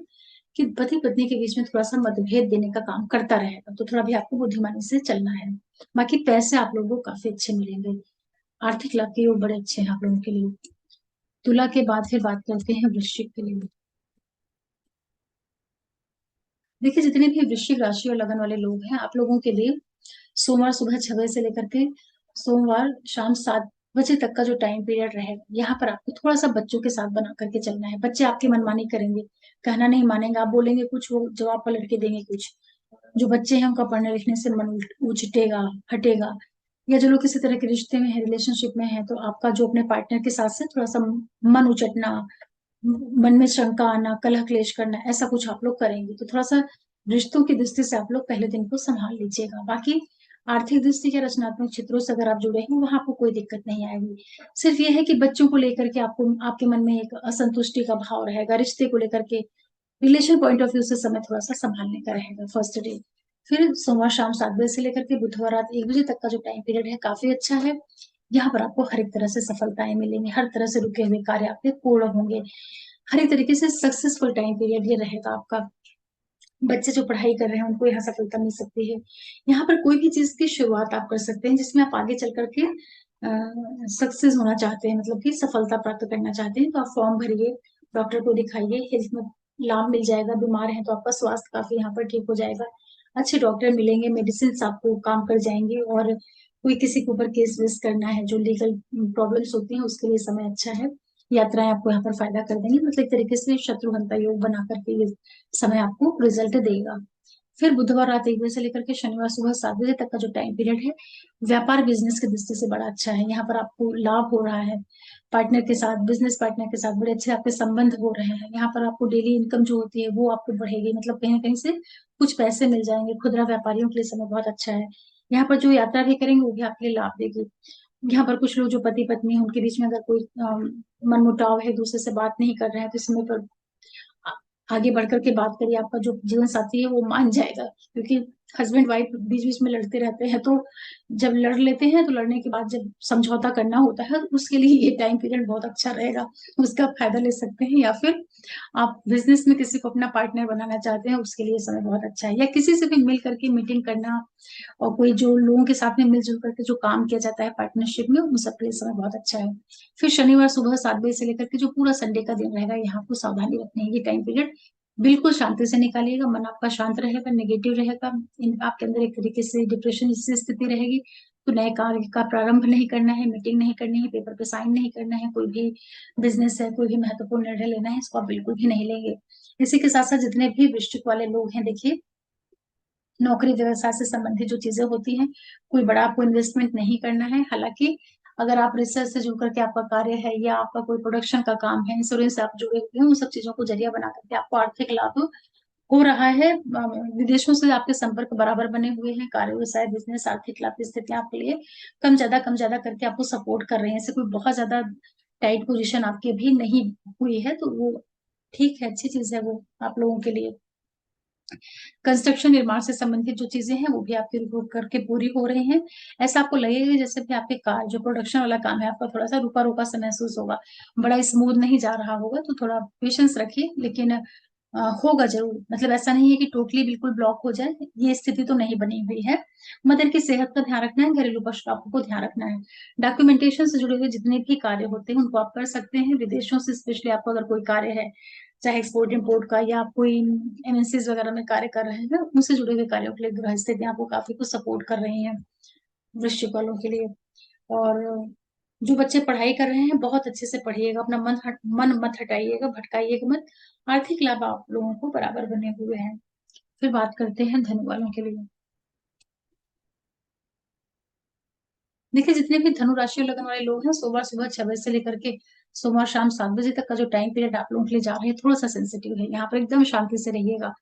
कि पति पत्नी के बीच में थोड़ा सा मतभेद देने का काम करता रहेगा। तो थोड़ा भी आपको बुद्धिमानी से चलना है। बाकी पैसे आप लोगों को काफी अच्छे मिलेंगे, आर्थिक लाभ के योग बड़े अच्छे हैं आप लोगों के लिए। तुला के बाद फिर बात करते हैं वृश्चिक के लिए। देखिए, जितने भी वृश्चिक राशि और लगन वाले लोग हैं, आप लोगों के लिए सोमवार सुबह 6 बजे से लेकर के सोमवार शाम 7 बजे तक का जो टाइम पीरियड रहेगा, यहाँ पर आपको थोड़ा सा बच्चों के साथ बना करके चलना है। बच्चे आपकी मनमानी करेंगे, कहना नहीं मानेंगे, आप बोलेंगे कुछ, वो जवाब पलट के देंगे कुछ। जो बच्चे हैं उनका पढ़ने लिखने से मन उचटेगा, हटेगा। या जो लोग किसी तरह के रिश्ते में है, रिलेशनशिप में है, तो आपका जो अपने पार्टनर के साथ से थोड़ा सा मन उचटना, मन में शंका आना, कलह क्लेश करना, ऐसा कुछ आप लोग करेंगे। तो थोड़ा सा रिश्तों की दृष्टि से आप लोग पहले दिन को संभाल लीजिएगा। बाकी आर्थिक दृष्टि के रचनात्मक क्षेत्रों से अगर आप जुड़े हैं, वहां आपको कोई दिक्कत नहीं आएगी। सिर्फ ये है कि बच्चों को लेकर के आपको, आपके मन में एक असंतुष्टि का भाव रहेगा, रिश्ते को लेकर के, रिलेशन पॉइंट ऑफ व्यू से समय थोड़ा सा संभालने का रहेगा फर्स्ट डे। फिर सोमवार शाम 7 बजे से लेकर के बुधवार रात 1 बजे तक का जो टाइम पीरियड है, काफी अच्छा है। यहाँ पर आपको हर एक तरह से सफलताएं मिलेंगी, हर तरह से रुके हुए कार्य आपके पूर्ण होंगे। हर एक तरीके से सक्सेसफुल टाइम पीरियड ये रहेगा आपका। बच्चे जो पढ़ाई कर रहे हैं उनको यहाँ सफलता मिल सकती है। यहाँ पर कोई भी चीज की शुरुआत आप कर सकते हैं जिसमें आप आगे चल करके सक्सेस होना चाहते हैं, मतलब कि सफलता प्राप्त करना चाहते हैं, तो आप फॉर्म भरिए, डॉक्टर को दिखाइए, हेल्थ में लाभ मिल जाएगा। बीमार हैं तो आपका स्वास्थ्य काफी यहाँ पर ठीक हो जाएगा, अच्छे डॉक्टर मिलेंगे, मेडिसिन आपको काम कर जाएंगे। और कोई किसी के ऊपर केस वेस करना है, जो लीगल प्रॉब्लम्स होती हैं, उसके लिए समय अच्छा है। यात्राएं आपको यहाँ पर फायदा कर देंगी, मतलब एक तरीके से शत्रुघ्नता योग बना करके ये समय आपको रिजल्ट देगा। फिर बुधवार रात 1 बजे से लेकर के शनिवार सुबह 7 बजे तक का जो टाइम पीरियड है, व्यापार बिजनेस की दृष्टि से बड़ा अच्छा है। यहाँ पर आपको लाभ हो रहा है, पार्टनर के साथ, बिजनेस पार्टनर के साथ बड़े अच्छे आपके संबंध हो रहे हैं। यहाँ पर आपको डेली इनकम जो होती है वो आपको बढ़ेगी, मतलब कहीं ना कहीं से कुछ पैसे मिल जाएंगे। खुदरा व्यापारियों के लिए समय बहुत अच्छा है। यहाँ पर जो यात्रा भी करेंगे वो भी आपके लिए लाभ देगी। यहाँ पर कुछ लोग जो पति पत्नी हैं, उनके बीच में अगर कोई मनमुटाव है, दूसरे से बात नहीं कर रहे हैं, तो इस समय पर आ- आगे बढ़कर के बात करिए। आपका जो जीवन साथी है वो मान जाएगा, क्योंकि हस्बैंड वाइफ बीच बीच में लड़ते रहते हैं, तो जब लड़ लेते हैं तो लड़ने के बाद जब समझौता करना होता है, उसके लिए ये टाइम पीरियड बहुत अच्छा रहेगा, उसका फायदा ले सकते हैं। या फिर आप बिजनेस में किसी को अपना पार्टनर बनाना चाहते हैं, उसके लिए समय बहुत अच्छा है। या किसी से भी मिल करके मीटिंग करना, और कोई जो लोगों के साथ में मिलजुल करके जो काम किया जाता है पार्टनरशिप में, उन सबके लिए समय बहुत अच्छा है। फिर शनिवार सुबह 7 बजे से लेकर के जो पूरा संडे का दिन रहेगा, यहाँ आपको सावधानी रखनी है। ये टाइम पीरियड बिल्कुल शांति से निकालिएगा, मन आपका शांत रहेगा, नेगेटिव रहेगा, आपके अंदर एक तरीके से डिप्रेशन जैसी स्थिति रहेगी। तो नए कार्य का प्रारंभ नहीं करना है, मीटिंग नहीं करनी है, पेपर पे साइन नहीं करना है, कोई भी बिजनेस है, कोई भी महत्वपूर्ण निर्णय लेना है, इसको आप बिल्कुल भी नहीं लेंगे। इसी के साथ साथ जितने भी वृश्चिक वाले लोग हैं, देखिए, नौकरी व्यवसाय से संबंधित जो चीजें होती हैं, कोई बड़ा आपको इन्वेस्टमेंट नहीं करना है। हालांकि अगर आप रिसर्च से जुड़ करके आपका कार्य है, या आपका कोई प्रोडक्शन का काम है, इंश्योरेंस से आप जुड़े हुए हैं, उन सब चीजों को जरिया बना करके आपको आर्थिक लाभ हो रहा है। विदेशों से आपके संपर्क बराबर बने हुए हैं, कार्य व्यवसाय बिजनेस आर्थिक लाभ की स्थितियां आपके लिए कम ज्यादा करके आपको सपोर्ट कर रहे हैं। ऐसे कोई बहुत ज्यादा टाइट पोजीशन आपकी भी नहीं हुई है, तो वो ठीक है, अच्छी चीज है वो आप लोगों के लिए। कंस्ट्रक्शन निर्माण से संबंधित जो चीजें हैं वो भी आपकी रुक करके पूरी हो रही हैं। ऐसा आपको लगेगा कि जैसे भी आपके कार जो प्रोडक्शन वाला काम है, आपका थोड़ा सा रुका रुका सा महसूस होगा, बड़ा स्मूथ नहीं जा रहा होगा। तो थोड़ा पेशेंस रखिए, लेकिन होगा जरूर। मतलब ऐसा नहीं है कि टोटली बिल्कुल ब्लॉक हो जाए, ये स्थिति तो नहीं बनी हुई है। मदर की सेहत का ध्यान रखना है, घरेलू पशु आपको को ध्यान रखना है। डॉक्यूमेंटेशन से जुड़े हुए जितने भी कार्य होते हैं उनको आप कर सकते हैं। विदेशों से स्पेशली आपको अगर कोई कार्य है, चाहे एक्सपोर्ट इम्पोर्ट का या कोई एमएनसीज वगैरह में कार्य कर रहे हैं, उनसे जुड़े हुए कार्यों के लिए ग्रह स्थितियां आपको काफी कुछ सपोर्ट कर रही हैं वृश्चिक वालों के लिए। और जो बच्चे पढ़ाई कर रहे हैं बहुत अच्छे से पढ़िएगा, अपना मन मत हटाइएगा, भटकाइएगा मत। आर्थिक लाभ आप लोगों को बराबर बने हुए हैं। फिर बात करते हैं धनु वालों के लिए। देखिए, जितने भी धनु राशि और लगन वाले लोग हैं, सोमवार सुबह 6 बजे से लेकर के सोमवार शाम 7 बजे तक का जो टाइम पीरियड आप लोगों के लिए जा रहे हैं, थोड़ा सा सेंसिटिव है। यहाँ पर एकदम शांति से रहिएगा।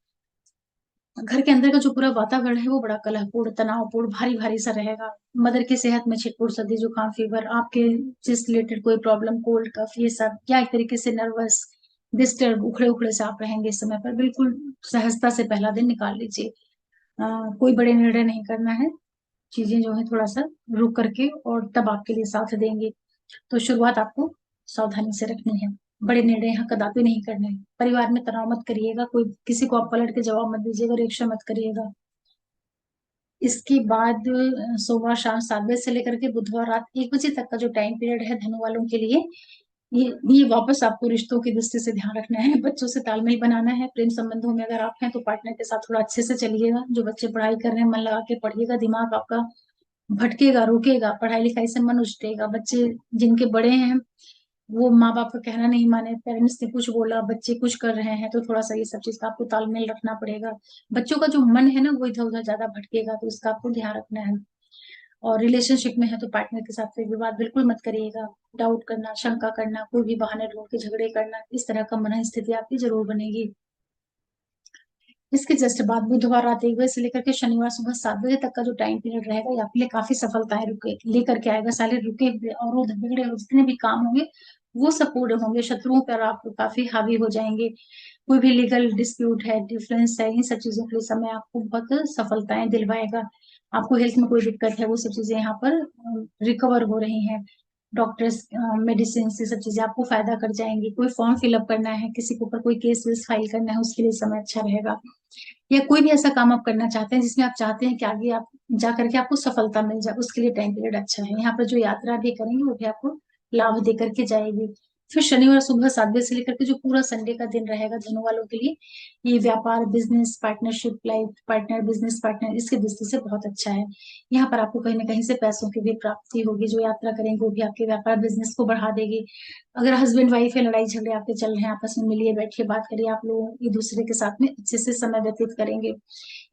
घर के अंदर का जो पूरा वातावरण है वो बड़ा कलहपूर्ण, तनावपूर्ण, भारी भारी सा रहेगा। मदर की सेहत में छिटपुट, सर्दी जुकाम, फीवर, आपके जिस रिलेटेड कोई प्रॉब्लम, कोल्ड कफ, ये सब, या एक तरीके से नर्वस, डिस्टर्ब, उखड़े उखड़े से आप रहेंगे इस समय पर। बिल्कुल सहजता से पहला दिन निकाल लीजिए। कोई बड़े निर्णय नहीं करना है। चीजें जो है थोड़ा सा रुक करके और तब आपके लिए साथ देंगे। तो शुरुआत आपको सावधानी से रखनी है। बड़े निर्णय यहाँ कदापि नहीं करने हैं। परिवार में तनाव मत करिएगा, कोई किसी को आप पलट के जवाब मत दीजिएगा, रिएक्शन मत करिएगा। इसके बाद सोमवार शाम 7 बजे से लेकर के बुधवार रात 1 बजे तक का जो टाइम पीरियड है धनु वालों के लिए, ये वापस आपको रिश्तों की दृष्टि से ध्यान रखना है। बच्चों से तालमेल बनाना है। प्रेम संबंधों में अगर आप हैं तो पार्टनर के साथ थोड़ा अच्छे से चलिएगा। जो बच्चे पढ़ाई कर रहे हैं मन लगा के पढ़िएगा। दिमाग आपका भटकेगा, रुकेगा, पढ़ाई लिखाई से मन उचटेगा। बच्चे जिनके बड़े हैं वो माँ बाप का कहना नहीं माने, पेरेंट्स ने कुछ बोला, बच्चे कुछ कर रहे हैं, तो थोड़ा सा ये सब चीज का आपको तालमेल रखना पड़ेगा। बच्चों का जो मन है ना वो इधर उधर ज्यादा भटकेगा, तो इसका आपको ध्यान रखना है। और रिलेशनशिप में है तो पार्टनर के साथ फिर विवाद बिल्कुल मत करिएगा। डाउट करना, शंका करना, कोई भी बहाने ढूंढ के झगड़े करना, इस तरह का मन स्थिति आपकी जरूर बनेगी। इसके जस्ट बाद बुधवार रात 1 बजे से लेकर के शनिवार सुबह 7 बजे तक का जो टाइम पीरियड रहेगा, ये आपके लिए काफी सफलताएं रुके लेकर के आएगा। सारे रुके हुए और बिगड़े हुए जितने भी काम होंगे वो सब पूरे होंगे। शत्रुओं पर आप काफी हावी हो जाएंगे। कोई भी लीगल डिस्प्यूट है, डिफरेंस है, इन सब चीजों के लिए समय आपको बहुत सफलताएं दिलवाएगा। आपको हेल्थ में कोई दिक्कत है वो सब चीजें यहाँ पर रिकवर हो रही हैं। डॉक्टर्स, मेडिसिन, ये सब चीजें आपको फायदा कर जाएंगी। कोई फॉर्म फिलअप करना है, किसी के ऊपर कोई केस वेस फाइल करना है, उसके लिए समय अच्छा रहेगा। या कोई भी ऐसा काम आप करना चाहते हैं जिसमें आप चाहते हैं कि आगे आप जा करके आपको सफलता मिल जाए, उसके लिए टाइम पीरियड अच्छा है। यहाँ पर जो यात्रा भी करेंगे वो भी आपको लाभ दे करके जाएगी। फिर शनिवार सुबह 7 बजे से लेकर के जो पूरा संडे का दिन रहेगा धनु वालों के लिए, ये व्यापार, business partnership, life partner, business partner, इसके दृष्टि से बहुत अच्छा है। यहाँ पर आपको कहीं ना कहीं से पैसों की भी प्राप्ति होगी। जो यात्रा करेंगे वो भी आपके व्यापार बिजनेस को बढ़ा देगी। अगर हस्बैंड वाइफ है, लड़ाई झगड़े आपके चल रहे हैं, आपस में मिलिए, बैठिए, बात करिए, आप लोग एक दूसरे के साथ में अच्छे से समय व्यतीत करेंगे।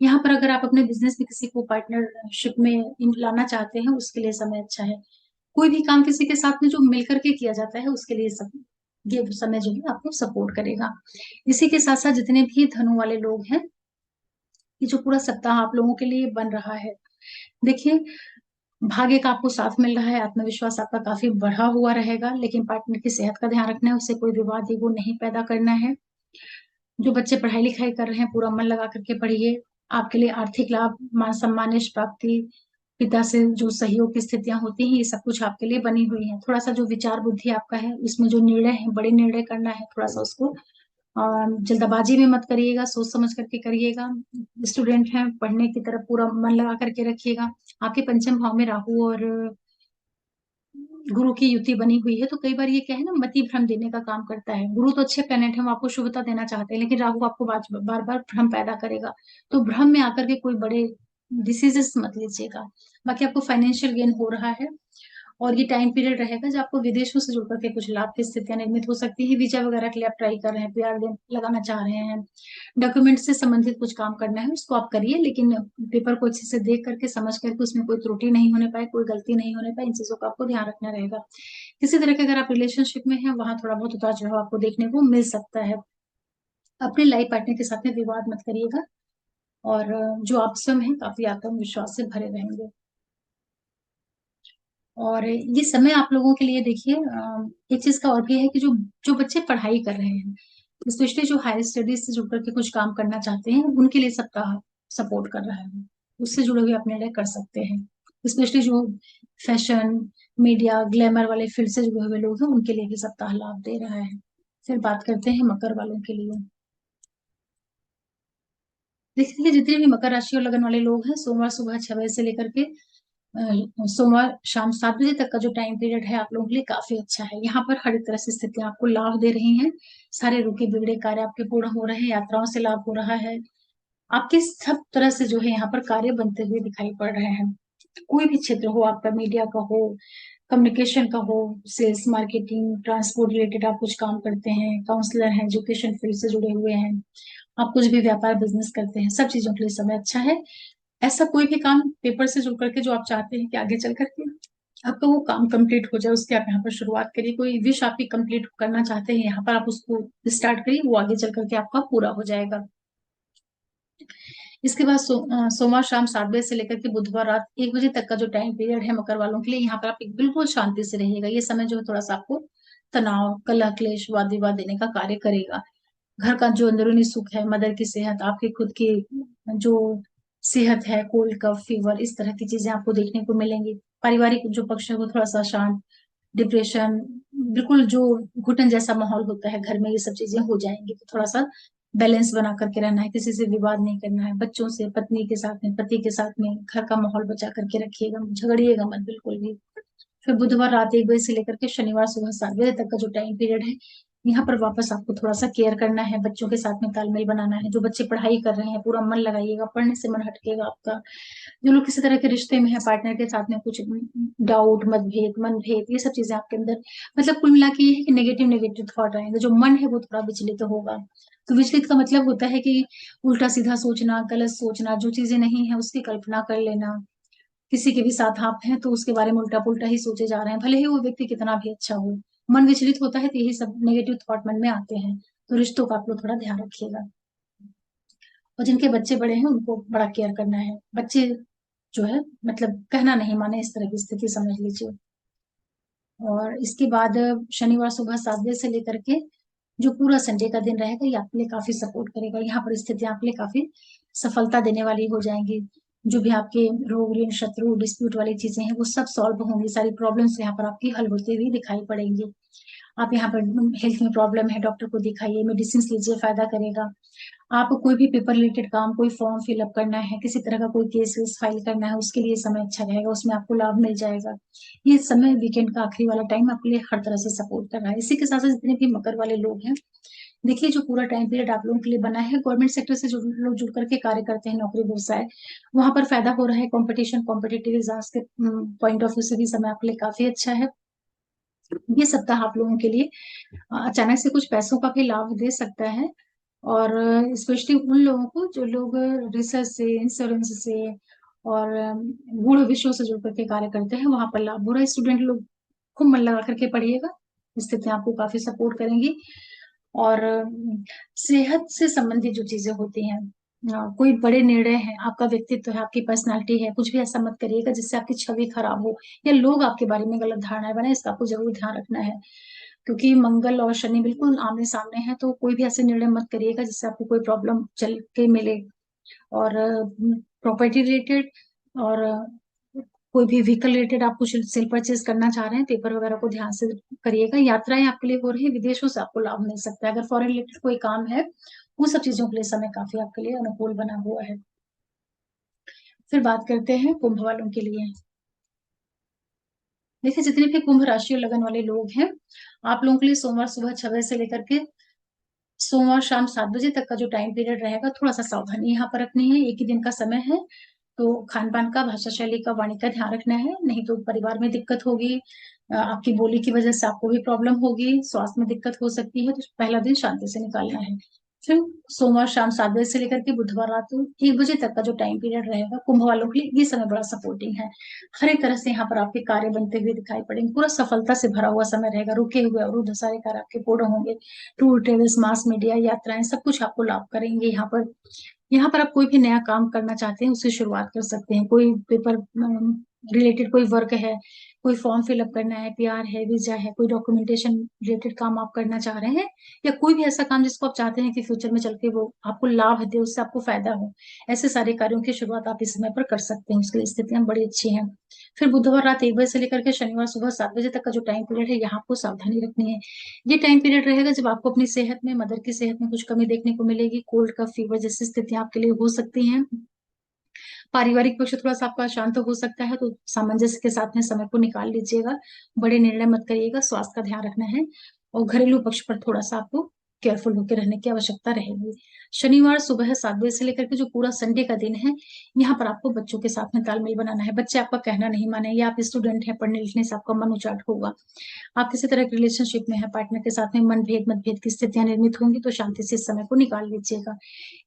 यहाँ पर अगर आप अपने बिजनेस में किसी को पार्टनरशिप में लाना चाहते हैं, उसके लिए समय अच्छा है। कोई भी काम किसी के साथ में जो मिलकर के किया जाता है उसके लिए सब ये समय जो है आपको सपोर्ट करेगा। इसी के साथ साथ जितने भी धनु वाले लोग हैं, ये जो पूरा सप्ताह आप लोगों के लिए बन रहा है, देखिए, भाग्य का आपको साथ मिल रहा है। आत्मविश्वास आपका काफी बढ़ा हुआ रहेगा, लेकिन पार्टनर की सेहत का ध्यान रखना है, उससे कोई विवाद ईगो नहीं पैदा करना है। जो बच्चे पढ़ाई लिखाई कर रहे हैं पूरा मन लगा करके पढ़िए। आपके लिए आर्थिक लाभ, मान सम्मान, यश प्राप्ति, पिता से जो सहयोग की स्थितियां होती हैं, ये सब कुछ आपके लिए बनी हुई है। थोड़ा सा जो विचार बुद्धि आपका है, इसमें जो निर्णय है, बड़े निर्णय करना है, थोड़ा सा उसको जल्दबाजी में मत करिएगा, सोच समझ करके करिएगा। स्टूडेंट हैं, पढ़ने की तरफ पूरा मन लगा करके रखिएगा। आपके पंचम भाव में राहु और गुरु की युति बनी हुई है, तो कई बार ये क्या है ना, मति भ्रम देने का काम करता है। गुरु तो अच्छे प्लेनेट है, वो आपको शुभता देना चाहते हैं, लेकिन राहु आपको बार बार भ्रम पैदा करेगा। तो भ्रम में आकर के कोई बड़े डिसीजेस मत लीजिएगा। बाकी आपको फाइनेंशियल गेन हो रहा है। और ये टाइम पीरियड रहेगा जब आपको विदेशों से जुड़ करके कुछ लाभ की स्थितियां निर्मित हो सकती है। वीजा वगैरह के लिए आप ट्राई कर रहे हैं, पीआर लगाना चाह रहे हैं, डॉक्यूमेंट से संबंधित कुछ काम करना है, उसको आप करिए, लेकिन पेपर को अच्छे से देख करके, समझ करके, उसमें कोई त्रुटि नहीं होने पाए, कोई गलती नहीं होने पाए, इन चीजों का आपको ध्यान रखना रहेगा। किसी तरह के अगर आप रिलेशनशिप में हैं, वहां थोड़ा बहुत उतार चढ़ाव आपको देखने को मिल सकता है। अपने लाइफ पार्टनर के साथ में विवाद मत करिएगा। और जो आप स्वयं है काफी आत्मविश्वास से भरे रहेंगे। और ये समय आप लोगों के लिए देखिए, एक चीज का और भी है कि जो जो बच्चे पढ़ाई कर रहे हैं, स्पेशली जो हायर स्टडीज से जुड़ करके कुछ काम करना चाहते हैं, उनके लिए सप्ताह सपोर्ट कर रहा है। उससे जुड़े हुए अपने लिए कर सकते हैं। स्पेशली जो फैशन, मीडिया, ग्लैमर वाले फील्ड से जुड़े हुए लोग हैं, उनके लिए भी सप्ताह लाभ दे रहा है। फिर बात करते हैं मकर वालों के लिए। देखिए, जितने भी मकर राशि और लगन वाले लोग हैं, सोमवार सुबह 6 बजे से लेकर के सोमवार शाम 7 बजे तक का जो टाइम पीरियड है आप लोगों के लिए काफी अच्छा है। यहाँ पर हर एक तरह से स्थितियां आपको लाभ दे रही हैं। सारे रुके बिगड़े कार्य आपके पूर्ण हो रहे हैं, यात्राओं से लाभ हो रहा है। आपके सब तरह से जो है यहाँ पर कार्य बनते हुए दिखाई पड़ रहे हैं। कोई भी क्षेत्र हो आपका, मीडिया का हो, कम्युनिकेशन का हो, सेल्स मार्केटिंग ट्रांसपोर्ट रिलेटेड आप कुछ काम करते हैं, काउंसलर हैं, एजुकेशन फील्ड से जुड़े हुए हैं, आप कुछ भी व्यापार बिजनेस करते हैं, सब चीजों के लिए समय अच्छा है। ऐसा कोई भी काम पेपर से जुड़ करके जो आप चाहते हैं कि आगे चल करके आपका वो काम कंप्लीट हो जाए, उसकी आप यहाँ पर शुरुआत करिए। कोई विश आपकी कंप्लीट करना चाहते हैं, यहाँ पर आप उसको स्टार्ट करिए, वो आगे चल करके आपका पूरा हो जाएगा। इसके बाद सोमवार शाम 7 बजे से लेकर के बुधवार रात 1 बजे तक का जो टाइम पीरियड है मकर वालों के लिए, यहाँ पर आप बिल्कुल शांति से रहिएगा। ये समय जो है थोड़ा सा आपको तनाव, कलह क्लेश, वाद विवाद देने का कार्य करेगा। घर का जो अंदरूनी सुख है, मदर की सेहत, आपकी खुद की जो सेहत है, कोल्ड कफ फीवर, इस तरह की चीजें आपको देखने को मिलेंगी। पारिवारिक जो पक्ष है वो थोड़ा सा शांत, डिप्रेशन, बिल्कुल जो घुटन जैसा माहौल होता है घर में, ये सब चीजें हो जाएंगी। तो थोड़ा सा बैलेंस बना करके रहना है, किसी से विवाद नहीं करना है, बच्चों से, पत्नी के साथ में, पति के साथ में घर का माहौल बचा करके रखिएगा, झगड़िएगा मत बिल्कुल भी। फिर बुधवार रात 1 बजे से लेकर के शनिवार सुबह 7 बजे तक का जो टाइम पीरियड है, यहाँ पर वापस आपको थोड़ा सा केयर करना है, बच्चों के साथ में तालमेल बनाना है। जो बच्चे पढ़ाई कर रहे हैं पूरा मन लगाइएगा, पढ़ने से मन हटकेगा आपका। जो लोग किसी तरह के रिश्ते में है, पार्टनर के साथ में कुछ डाउट, मतभेद, मनभेद, ये सब चीजें आपके अंदर, मतलब कुल मिला के ये है कि नेगेटिव नेगेटिव थॉट आएंगे, जो मन है वो थोड़ा विचलित होगा। तो विचलित का मतलब होता है कि उल्टा सीधा सोचना, गलत सोचना, जो चीजें नहीं है उसकी कल्पना कर लेना। किसी के भी साथ आप हैं तो उसके बारे में उल्टा पुल्टा ही सोचे जा रहे हैं, भले ही वो व्यक्ति कितना भी अच्छा हो। मन विचलित होता है तो यही सब नेगेटिव थॉट मन में आते हैं। तो रिश्तों का आप लोग थोड़ा ध्यान रखिएगा। और जिनके बच्चे बड़े हैं उनको बड़ा केयर करना है। बच्चे जो है मतलब कहना नहीं माने, इस तरह की स्थिति समझ लीजिए। और इसके बाद शनिवार सुबह 7 बजे से लेकर के जो पूरा संडे का दिन रहेगा, ये आपके लिए काफी सपोर्ट करेगा। यहाँ पर स्थितियां आपके लिए काफी सफलता देने वाली हो जाएंगी। जो भी आपके रोग, ऋण, शत्रु, डिस्प्यूट वाली चीजें हैं वो सब सॉल्व होंगी। सारी प्रॉब्लम्स यहाँ पर आपकी हल होती हुई दिखाई पड़ेंगी। आप यहाँ पर हेल्थ में प्रॉब्लम है, डॉक्टर को दिखाइए, मेडिसिन लीजिए, फायदा करेगा। आपको कोई भी पेपर रिलेटेड काम, कोई फॉर्म फिलअप करना है, किसी तरह का कोई केस वेस फाइल करना है, उसके लिए समय अच्छा रहेगा, उसमें आपको लाभ मिल जाएगा। ये समय वीकेंड का आखिरी वाला टाइम आपके लिए हर तरह से सपोर्ट कर रहा है। इसी के साथ साथ जितने भी मकर वाले लोग हैं, देखिए जो पूरा टाइम पीरियड आप लोगों के लिए बना है, गवर्नमेंट सेक्टर से जो लोग जुड़ करके कार्य करते हैं, नौकरी व्यवसाय, वहां पर फायदा हो रहा है। कॉम्पिटिशन, कॉम्पिटेटिव एग्जाम्स के पॉइंट ऑफ व्यू से भी समय आपके लिए काफी अच्छा है। ये सप्ताह आप लोगों के लिए अचानक से कुछ पैसों का भी लाभ दे सकता है। और स्पेशली उन लोगों को जो लोग रिसर्च से, इंश्योरेंस से और गूढ़ विषयों से जुड़ करके कार्य करते हैं, वहां पर लाभ हो रहा है। स्टूडेंट लोग खूब मन लगा करके पढ़िएगा, स्थितियां आपको काफी सपोर्ट करेंगी। और सेहत से संबंधित जो चीजें होती हैं, कोई बड़े निर्णय है, आपका व्यक्तित्व है, आपकी पर्सनालिटी है, कुछ भी ऐसा मत करिएगा जिससे आपकी छवि खराब हो या लोग आपके बारे में गलत धारणाएं बनाए, इसका आपको जरूर ध्यान रखना है। क्योंकि मंगल और शनि बिल्कुल आमने सामने है, तो कोई भी ऐसे निर्णय मत करिएगा जिससे आपको कोई प्रॉब्लम चल के मिले। और प्रॉपर्टी रिलेटेड और कोई भी व्हीकल रिलेटेड आप कुछ सेल परचेज करना चाह रहे हैं, पेपर वगैरह को ध्यान से करिएगा। यात्राएं आपके लिए हो रही है, विदेशों से आपको लाभ मिल सकता है। अगर फॉरेन रिलेटेड कोई काम है, वो सब चीजों के लिए समय काफी आपके लिए अनुकूल बना हुआ है। फिर बात करते हैं कुंभ वालों के लिए। देखिए जितने भी कुंभ राशि और लगन वाले लोग हैं, आप लोगों के लिए सोमवार सुबह 6 बजे से लेकर के सोमवार शाम 7 बजे तक का जो टाइम पीरियड रहेगा, थोड़ा सा सावधानी यहाँ पर रखनी है। एक ही दिन का समय है, तो खान पान का, भाषा शैली का, वाणी का ध्यान रखना है, नहीं तो परिवार में दिक्कत होगी। आपकी बोली की वजह से आपको भी प्रॉब्लम होगी, स्वास्थ्य में दिक्कत हो सकती है। तो पहला दिन शांति से निकालना है। फिर सोमवार शाम 7 बजे से लेकर के बुधवार रात 1 बजे तक का जो टाइम पीरियड रहेगा कुंभ वालों के लिए, ये समय बड़ा सपोर्टिंग है। हर एक तरह से यहाँ पर आपके कार्य बनते हुए दिखाई पड़ेंगे। पूरा सफलता से भरा हुआ समय रहेगा, रुके हुए अवरुद्ध सारे कार्य आपके पूर्ण होंगे। टूर, ट्रेवल्स, मास मीडिया, यात्राएं, सब कुछ आपको लाभ करेंगे। यहाँ पर आप कोई भी नया काम करना चाहते हैं उससे शुरुआत कर सकते हैं। कोई पेपर रिलेटेड कोई वर्क है, कोई फॉर्म फिलअप करना है, पीआर है, वीजा है, कोई डॉक्यूमेंटेशन रिलेटेड काम आप करना चाह रहे हैं, या कोई भी ऐसा काम जिसको आप चाहते हैं कि फ्यूचर में चल के वो आपको लाभ दे, उससे आपको फायदा हो, ऐसे सारे कार्यों की शुरुआत आप इस समय पर कर सकते हैं। उसके लिए स्थितियां बड़ी अच्छी हैं। फिर बुधवार रात 1 बजे से लेकर के शनिवार सुबह 7 बजे तक का जो टाइम पीरियड है, यहाँ आपको सावधानी रखनी है। ये टाइम पीरियड रहेगा जब आपको अपनी सेहत में, मदर की सेहत में कुछ कमी देखने को मिलेगी। कोल्ड का फीवर जैसी स्थितियां आपके लिए हो सकती हैं। पारिवारिक पक्ष थोड़ा सा आपका शांत हो सकता है, तो सामंजस्य के साथ में समय को निकाल लीजिएगा। बड़े निर्णय मत करिएगा, स्वास्थ्य का ध्यान रखना है। और घरेलू पक्ष पर थोड़ा सा आपको केयरफुल होकर रहने की आवश्यकता रहेगी। शनिवार सुबह 7 बजे से लेकर के जो पूरा संडे का दिन है, यहाँ पर आपको बच्चों के साथ में तालमेल बनाना है। बच्चे आपका कहना नहीं माने, या आप स्टूडेंट हैं, पढ़ने लिखने से आपका मन उचाट होगा, आप किसी तरह के रिलेशनशिप में है, पार्टनर के साथ में मनभेद मतभेद की स्थितियां निर्मित होंगी, तो शांति से इस समय को निकाल लीजिएगा।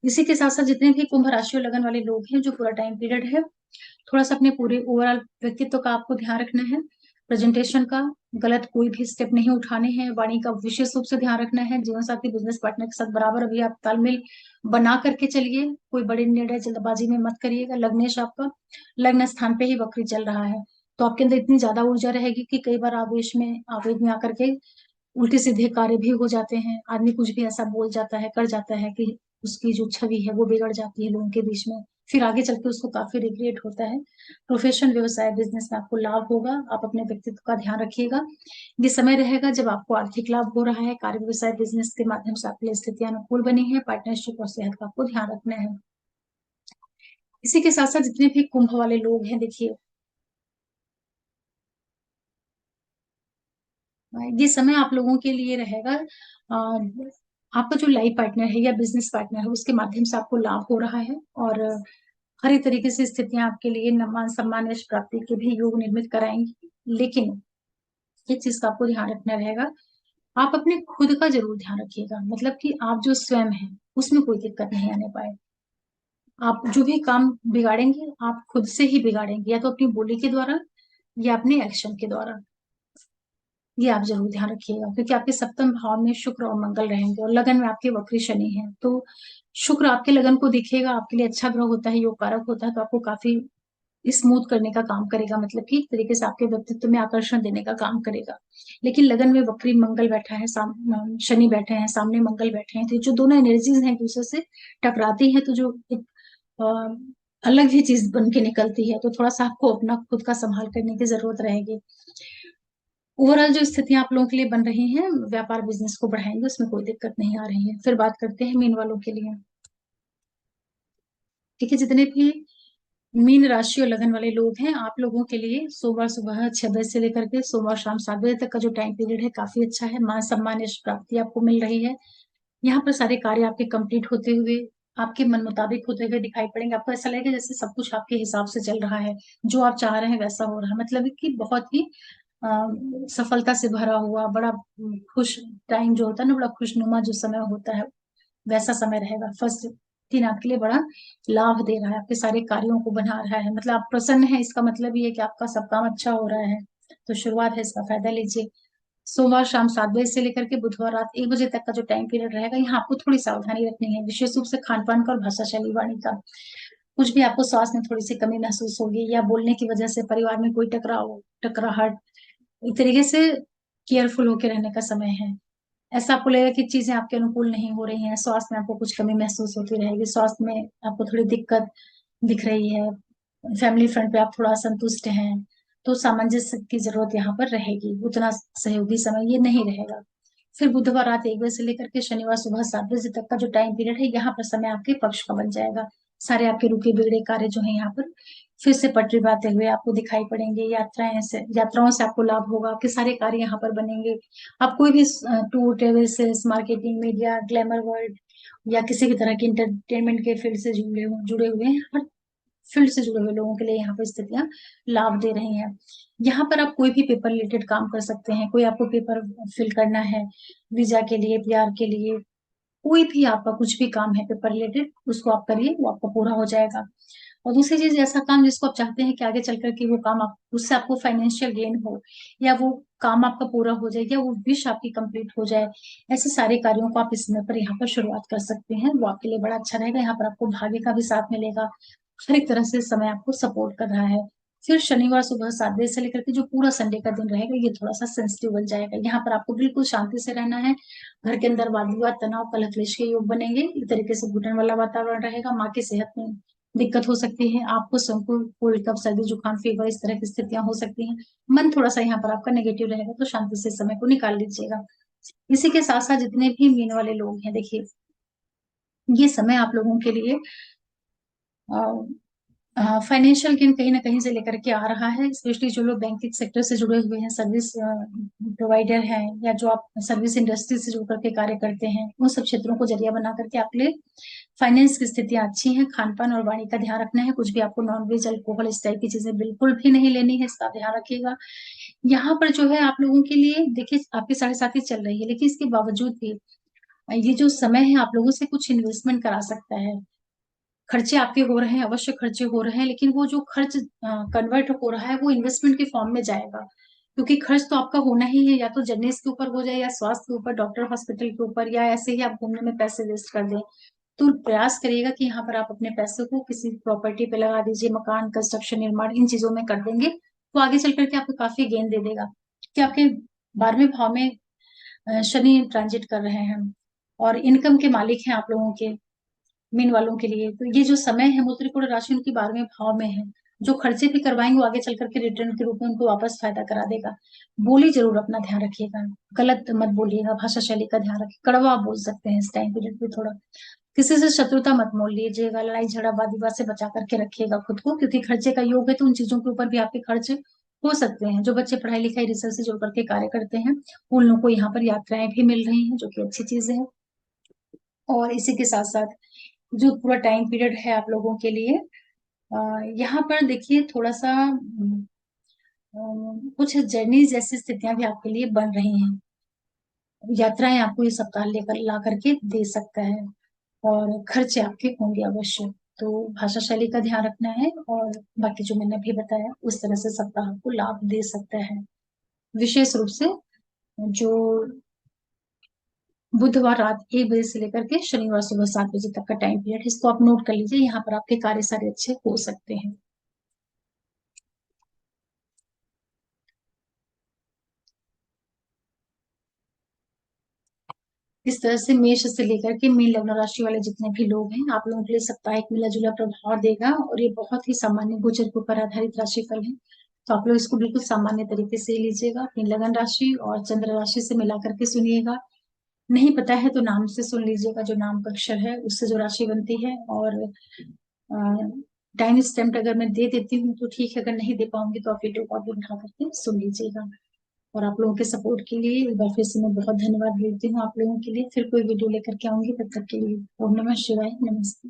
इसी के साथ साथ जितने भी कुंभ राशि और लगन वाले लोग हैं, जो पूरा टाइम पीरियड है, थोड़ा सा अपने पूरे ओवरऑल व्यक्तित्व का आपको ध्यान रखना है। प्रेजेंटेशन का गलत कोई भी स्टेप नहीं उठाने हैं। वाणी का विशेष रूप से ध्यान रखना है। जीवन साथी बिजनेस पार्टनर के साथ बराबर अभी आप तालमेल बना करके चलिए। कोई बड़े निर्णय जल्दबाजी में मत करिएगा। लग्नेश आपका लग्न स्थान पे ही वक्री चल रहा है, तो आपके अंदर इतनी ज्यादा ऊर्जा रहेगी कि कई बार आवेग में आकर के उल्टे सीधे कार्य भी हो जाते हैं। आदमी कुछ भी ऐसा बोल जाता है, कर जाता है कि उसकी जो छवि है वो बिगड़ जाती है लोगों के बीच में, फिर आगे चल के उसको काफी रिग्रेट होता है। प्रोफेशन, व्यवसाय, बिजनेस में आपको लाभ होगा। आप अपने व्यक्तित्व का ध्यान रखिएगा। ये समय रहेगा जब आपको आर्थिक लाभ हो रहा है। कार्य, व्यवसाय, बिजनेस के माध्यम से आपके लिए स्थितियां अनुकूल बनी है। पार्टनरशिप और सेहत का आपको ध्यान रखना है। इसी के साथ साथ जितने भी कुंभ वाले लोग हैं, देखिए ये समय आप लोगों के लिए रहेगा। आपका जो लाइफ पार्टनर है या बिजनेस पार्टनर है, उसके माध्यम से आपको लाभ हो रहा है, और हर एक तरीके से स्थितियां आपके लिए मान सम्मान यश प्राप्ति के भी योग निर्मित कराएंगी। लेकिन एक चीज का आपको ध्यान रखना रहेगा, आप अपने खुद का जरूर ध्यान रखिएगा। मतलब कि आप जो स्वयं है उसमें कोई दिक्कत नहीं आने पाए। आप जो भी काम बिगाड़ेंगे, आप खुद से ही बिगाड़ेंगे, या तो अपनी बोली के द्वारा या अपने एक्शन के द्वारा। ये आप जरूर ध्यान रखिएगा, क्योंकि आपके सप्तम भाव में शुक्र और मंगल रहेंगे, और लगन में आपके वक्री शनि है। तो शुक्र आपके लगन को दिखेगा, आपके लिए अच्छा ग्रह होता है, योग कारक होता है, तो आपको काफी स्मूथ करने का काम करेगा। मतलब कि एक तरीके से आपके व्यक्तित्व में आकर्षण देने का काम करेगा। लेकिन लगन में वक्री मंगल बैठा है, शनि बैठे हैं, सामने मंगल बैठे हैं, तो जो दोनों एनर्जीज हैं एक दूसरे से टकराती है, तो जो एक अलग ही चीज बन के निकलती है। तो थोड़ा सा आपको अपना खुद का संभाल करने की जरूरत रहेगी। ओवरऑल जो स्थितियां आप लोगों के लिए बन रही हैं, व्यापार बिजनेस को बढ़ाएंगे, उसमें कोई दिक्कत नहीं आ रही है। फिर बात करते हैं मीन वालों के लिए। ठीक है, जितने भी मीन राशि और लगन वाले लोग हैं, आप लोगों के लिए सोमवार सुबह 6 बजे से लेकर के सोमवार शाम 7 बजे तक का जो टाइम पीरियड है काफी अच्छा है। मान सम्मान यश प्राप्ति आपको मिल रही है। यहाँ पर सारे कार्य आपके कंप्लीट होते हुए, आपके मन मुताबिक होते हुए दिखाई पड़ेंगे। आपको ऐसा लगेगा जैसे सब कुछ आपके हिसाब से चल रहा है, जो आप चाह रहे हैं वैसा हो रहा है। मतलब कि बहुत ही सफलता से भरा हुआ बड़ा खुश टाइम जो होता है ना, बड़ा खुशनुमा जो समय होता है, वैसा समय रहेगा। फर्स्ट दिन आपके लिए बड़ा लाभ दे रहा है, आपके सारे कार्यों को बना रहा है। मतलब आप प्रसन्न है, इसका मतलब ये है कि आपका सब काम अच्छा हो रहा है। तो शुरुआत है, इसका फायदा लीजिए। सोमवार शाम 7 बजे से लेकर के बुधवार रात 1 बजे तक का जो टाइम पीरियड रहेगा, यहाँ आपको थोड़ी सावधानी रखनी है, विशेष रूप से खान पान का और भाषा शैली वाणी का। कुछ भी आपको स्वास्थ्य में थोड़ी सी कमी महसूस होगी, या बोलने की वजह से परिवार में कोई टकराहट, एक तरीके से केयरफुल होकर रहने का समय है। ऐसा आपको लगेगा कि चीजें आपके अनुकूल नहीं हो रही हैं, स्वास्थ्य में आपको कुछ कमी महसूस होती रहेगी, स्वास्थ्य में आपको थोड़ी दिक्कत दिख रही है, फैमिली फ्रंट पे आप थोड़ा असंतुष्ट हैं, तो सामंजस्य की जरूरत यहाँ पर रहेगी। उतना सहयोगी समय ये नहीं रहेगा। फिर बुधवार रात 1 बजे से लेकर के शनिवार सुबह 7 बजे तक का जो टाइम पीरियड है, यहाँ पर समय आपके पक्ष का बन जाएगा। सारे आपके रुके बिगड़े कार्य जो है यहाँ पर फिर से पटरी पाते हुए आपको दिखाई पड़ेंगे। यात्राओं से आपको लाभ होगा, आपके सारे कार्य यहाँ पर बनेंगे। आप कोई भी tour, travel, sales, marketing, media, glamour world, या किसी भी तरह के इंटरटेनमेंट के फील्ड से जुड़े हुए हैं, हर फील्ड से जुड़े हुए लोगों के लिए यहाँ पर स्थितियां लाभ दे रही हैं। यहाँ पर आप कोई भी पेपर रिलेटेड काम कर सकते हैं। कोई आपको पेपर फिल करना है वीजा के लिए, पीआर के लिए, कोई भी आपका कुछ भी काम है पेपर रिलेटेड, उसको आप करिए, वो आपका पूरा हो जाएगा। और दूसरी चीज, ऐसा काम जिसको आप चाहते हैं कि आगे चल करके वो काम आप उससे आपको फाइनेंशियल गेन हो, या वो काम आपका पूरा हो जाए, या वो विश आपकी कंप्लीट हो जाए, ऐसे सारे कार्यों को आप इस समय पर यहाँ पर शुरुआत कर सकते हैं। वो आपके लिए बड़ा अच्छा रहेगा। यहाँ पर आपको भाग्य का भी साथ मिलेगा। हर एक तरह से समय आपको सपोर्ट कर रहा है। फिर शनिवार सुबह 7 बजे से लेकर के जो पूरा संडे का दिन रहेगा, ये थोड़ा सा सेंसिटिव बन जाएगा। यहाँ पर आपको बिल्कुल शांति से रहना है। घर के अंदर वाद विवाद, तनाव, कलह क्लेश के योग बनेंगे। एक तरीके से घुटन वाला वातावरण रहेगा। माँ की सेहत में दिक्कत हो सकती है। आपको संकुल, कोल्ड, कफ, सर्दी, जुकाम, फीवर, इस तरह की स्थितियां हो सकती हैं। मन थोड़ा सा यहाँ पर आपका नेगेटिव रहेगा, तो शांति से समय को निकाल लीजिएगा। इसी के साथ साथ जितने भी मीन वाले लोग हैं, देखिए ये समय आप लोगों के लिए फाइनेंशियल गेन कहीं ना कहीं से लेकर के आ रहा है, स्पेशली जो लोग बैंकिंग सेक्टर से जुड़े हुए हैं, सर्विस प्रोवाइडर हैं, या जो आप सर्विस इंडस्ट्री से जुड़ करके कार्य करते हैं, उन सब क्षेत्रों को जरिया बना करके आपके लिए फाइनेंस की स्थितियां अच्छी हैं। खान पान और वाणी का ध्यान रखना है, कुछ भी आपको नॉनवेज अल्कोहल इस टाइप की चीजें बिल्कुल भी नहीं लेनी है, इसका ध्यान रखिएगा। यहाँ पर जो है आप लोगों के लिए देखिए, आपकी 7.5 चल रही है, लेकिन इसके बावजूद भी ये जो समय है आप लोगों से कुछ इन्वेस्टमेंट करा सकता है। खर्चे आपके हो रहे हैं, अवश्य खर्चे हो रहे हैं, लेकिन वो जो खर्च कन्वर्ट हो रहा है वो इन्वेस्टमेंट के फॉर्म में जाएगा। क्योंकि खर्च तो आपका होना ही है, या तो जर्नीज के ऊपर हो जाए, या स्वास्थ्य के ऊपर, डॉक्टर हॉस्पिटल के ऊपर, या ऐसे ही आप घूमने में पैसे वेस्ट कर दें। तो प्रयास करिएगा कि यहाँ पर आप अपने पैसे को किसी प्रॉपर्टी पे लगा दीजिए, मकान कंस्ट्रक्शन निर्माण इन चीजों में कर देंगे तो आगे चल करके आपको काफी गेन दे देगा। कि आपके 12वें भाव में शनि ट्रांजिट कर रहे हैं, और इनकम के मालिक हैं आप लोगों के, मीन वालों के लिए। तो ये जो समय है, मूल त्रिकोण राशि उनकी 12वें भाव में है। जो खर्चे भी करवाएंगे वो आगे चल करके रिटर्न के रूप में उनको वापस फायदा करा देगा। बोली जरूर अपना ध्यान रखिएगा, गलत मत बोलिएगा, भाषा शैली का ध्यान रखिए, कड़वा आप बोल सकते हैं इस टाइम पीरियड पे थोड़ा। किसी से शत्रुता मत मोल लीजिएगा, लड़ाई झगड़ा वाद विवाद से बचा करके रखिएगा खुद को, क्योंकि खर्चे का योग है तो उन चीजों के ऊपर भी आपके खर्च हो सकते हैं। जो बच्चे पढ़ाई लिखाई रिसर्च से जुड़ करके कार्य करते हैं, उन लोगों को यहाँ पर यात्राएं भी मिल रही हैं, जो कि अच्छी चीजें हैं। और इसी के साथ साथ जो पूरा टाइम पीरियड है आप लोगों के लिए, यहाँ पर देखिए थोड़ा सा कुछ जर्नी जैसी स्थितियां भी आपके लिए बन रही हैं। यात्राएं आपको ये सप्ताह लेकर ला करके दे सकता है, और खर्चे आपके होंगे अवश्य। तो भाषा शैली का ध्यान रखना है, और बाकी जो मैंने अभी बताया उस तरह से सप्ताह आपको लाभ दे सकता है। विशेष रूप से जो बुधवार रात 1 बजे से लेकर के शनिवार सुबह 7 बजे तक का टाइम पीरियड है, इसको आप नोट कर लीजिए। यहाँ पर आपके कार्य सारे अच्छे हो सकते हैं। इस तरह से मेष से लेकर के मीन लग्न राशि वाले जितने भी लोग हैं, आप लोगों के लिए सप्ताह एक मिला जुला प्रभाव देगा, और ये बहुत ही सामान्य गोचर के ऊपर आधारित राशिफल है। तो आप लोग इसको बिल्कुल सामान्य तरीके से लीजिएगा, मीन लग्न राशि और चंद्र राशि से मिला करके सुनिएगा। नहीं पता है तो नाम से सुन लीजिएगा, जो नाम का अक्षर है उससे जो राशि बनती है। और टाइम स्टैम्प अगर मैं दे देती हूँ तो ठीक है, अगर नहीं दे पाऊंगी तो आप वीडियो कॉल भी उठा करके सुन लीजिएगा। और आप लोगों के सपोर्ट के लिए एक बार फिर से मैं बहुत धन्यवाद देती हूँ आप लोगों के लिए। फिर कोई वीडियो लेकर के आऊंगी, तब तक के लिए ओम नमः शिवाय, नमस्ते।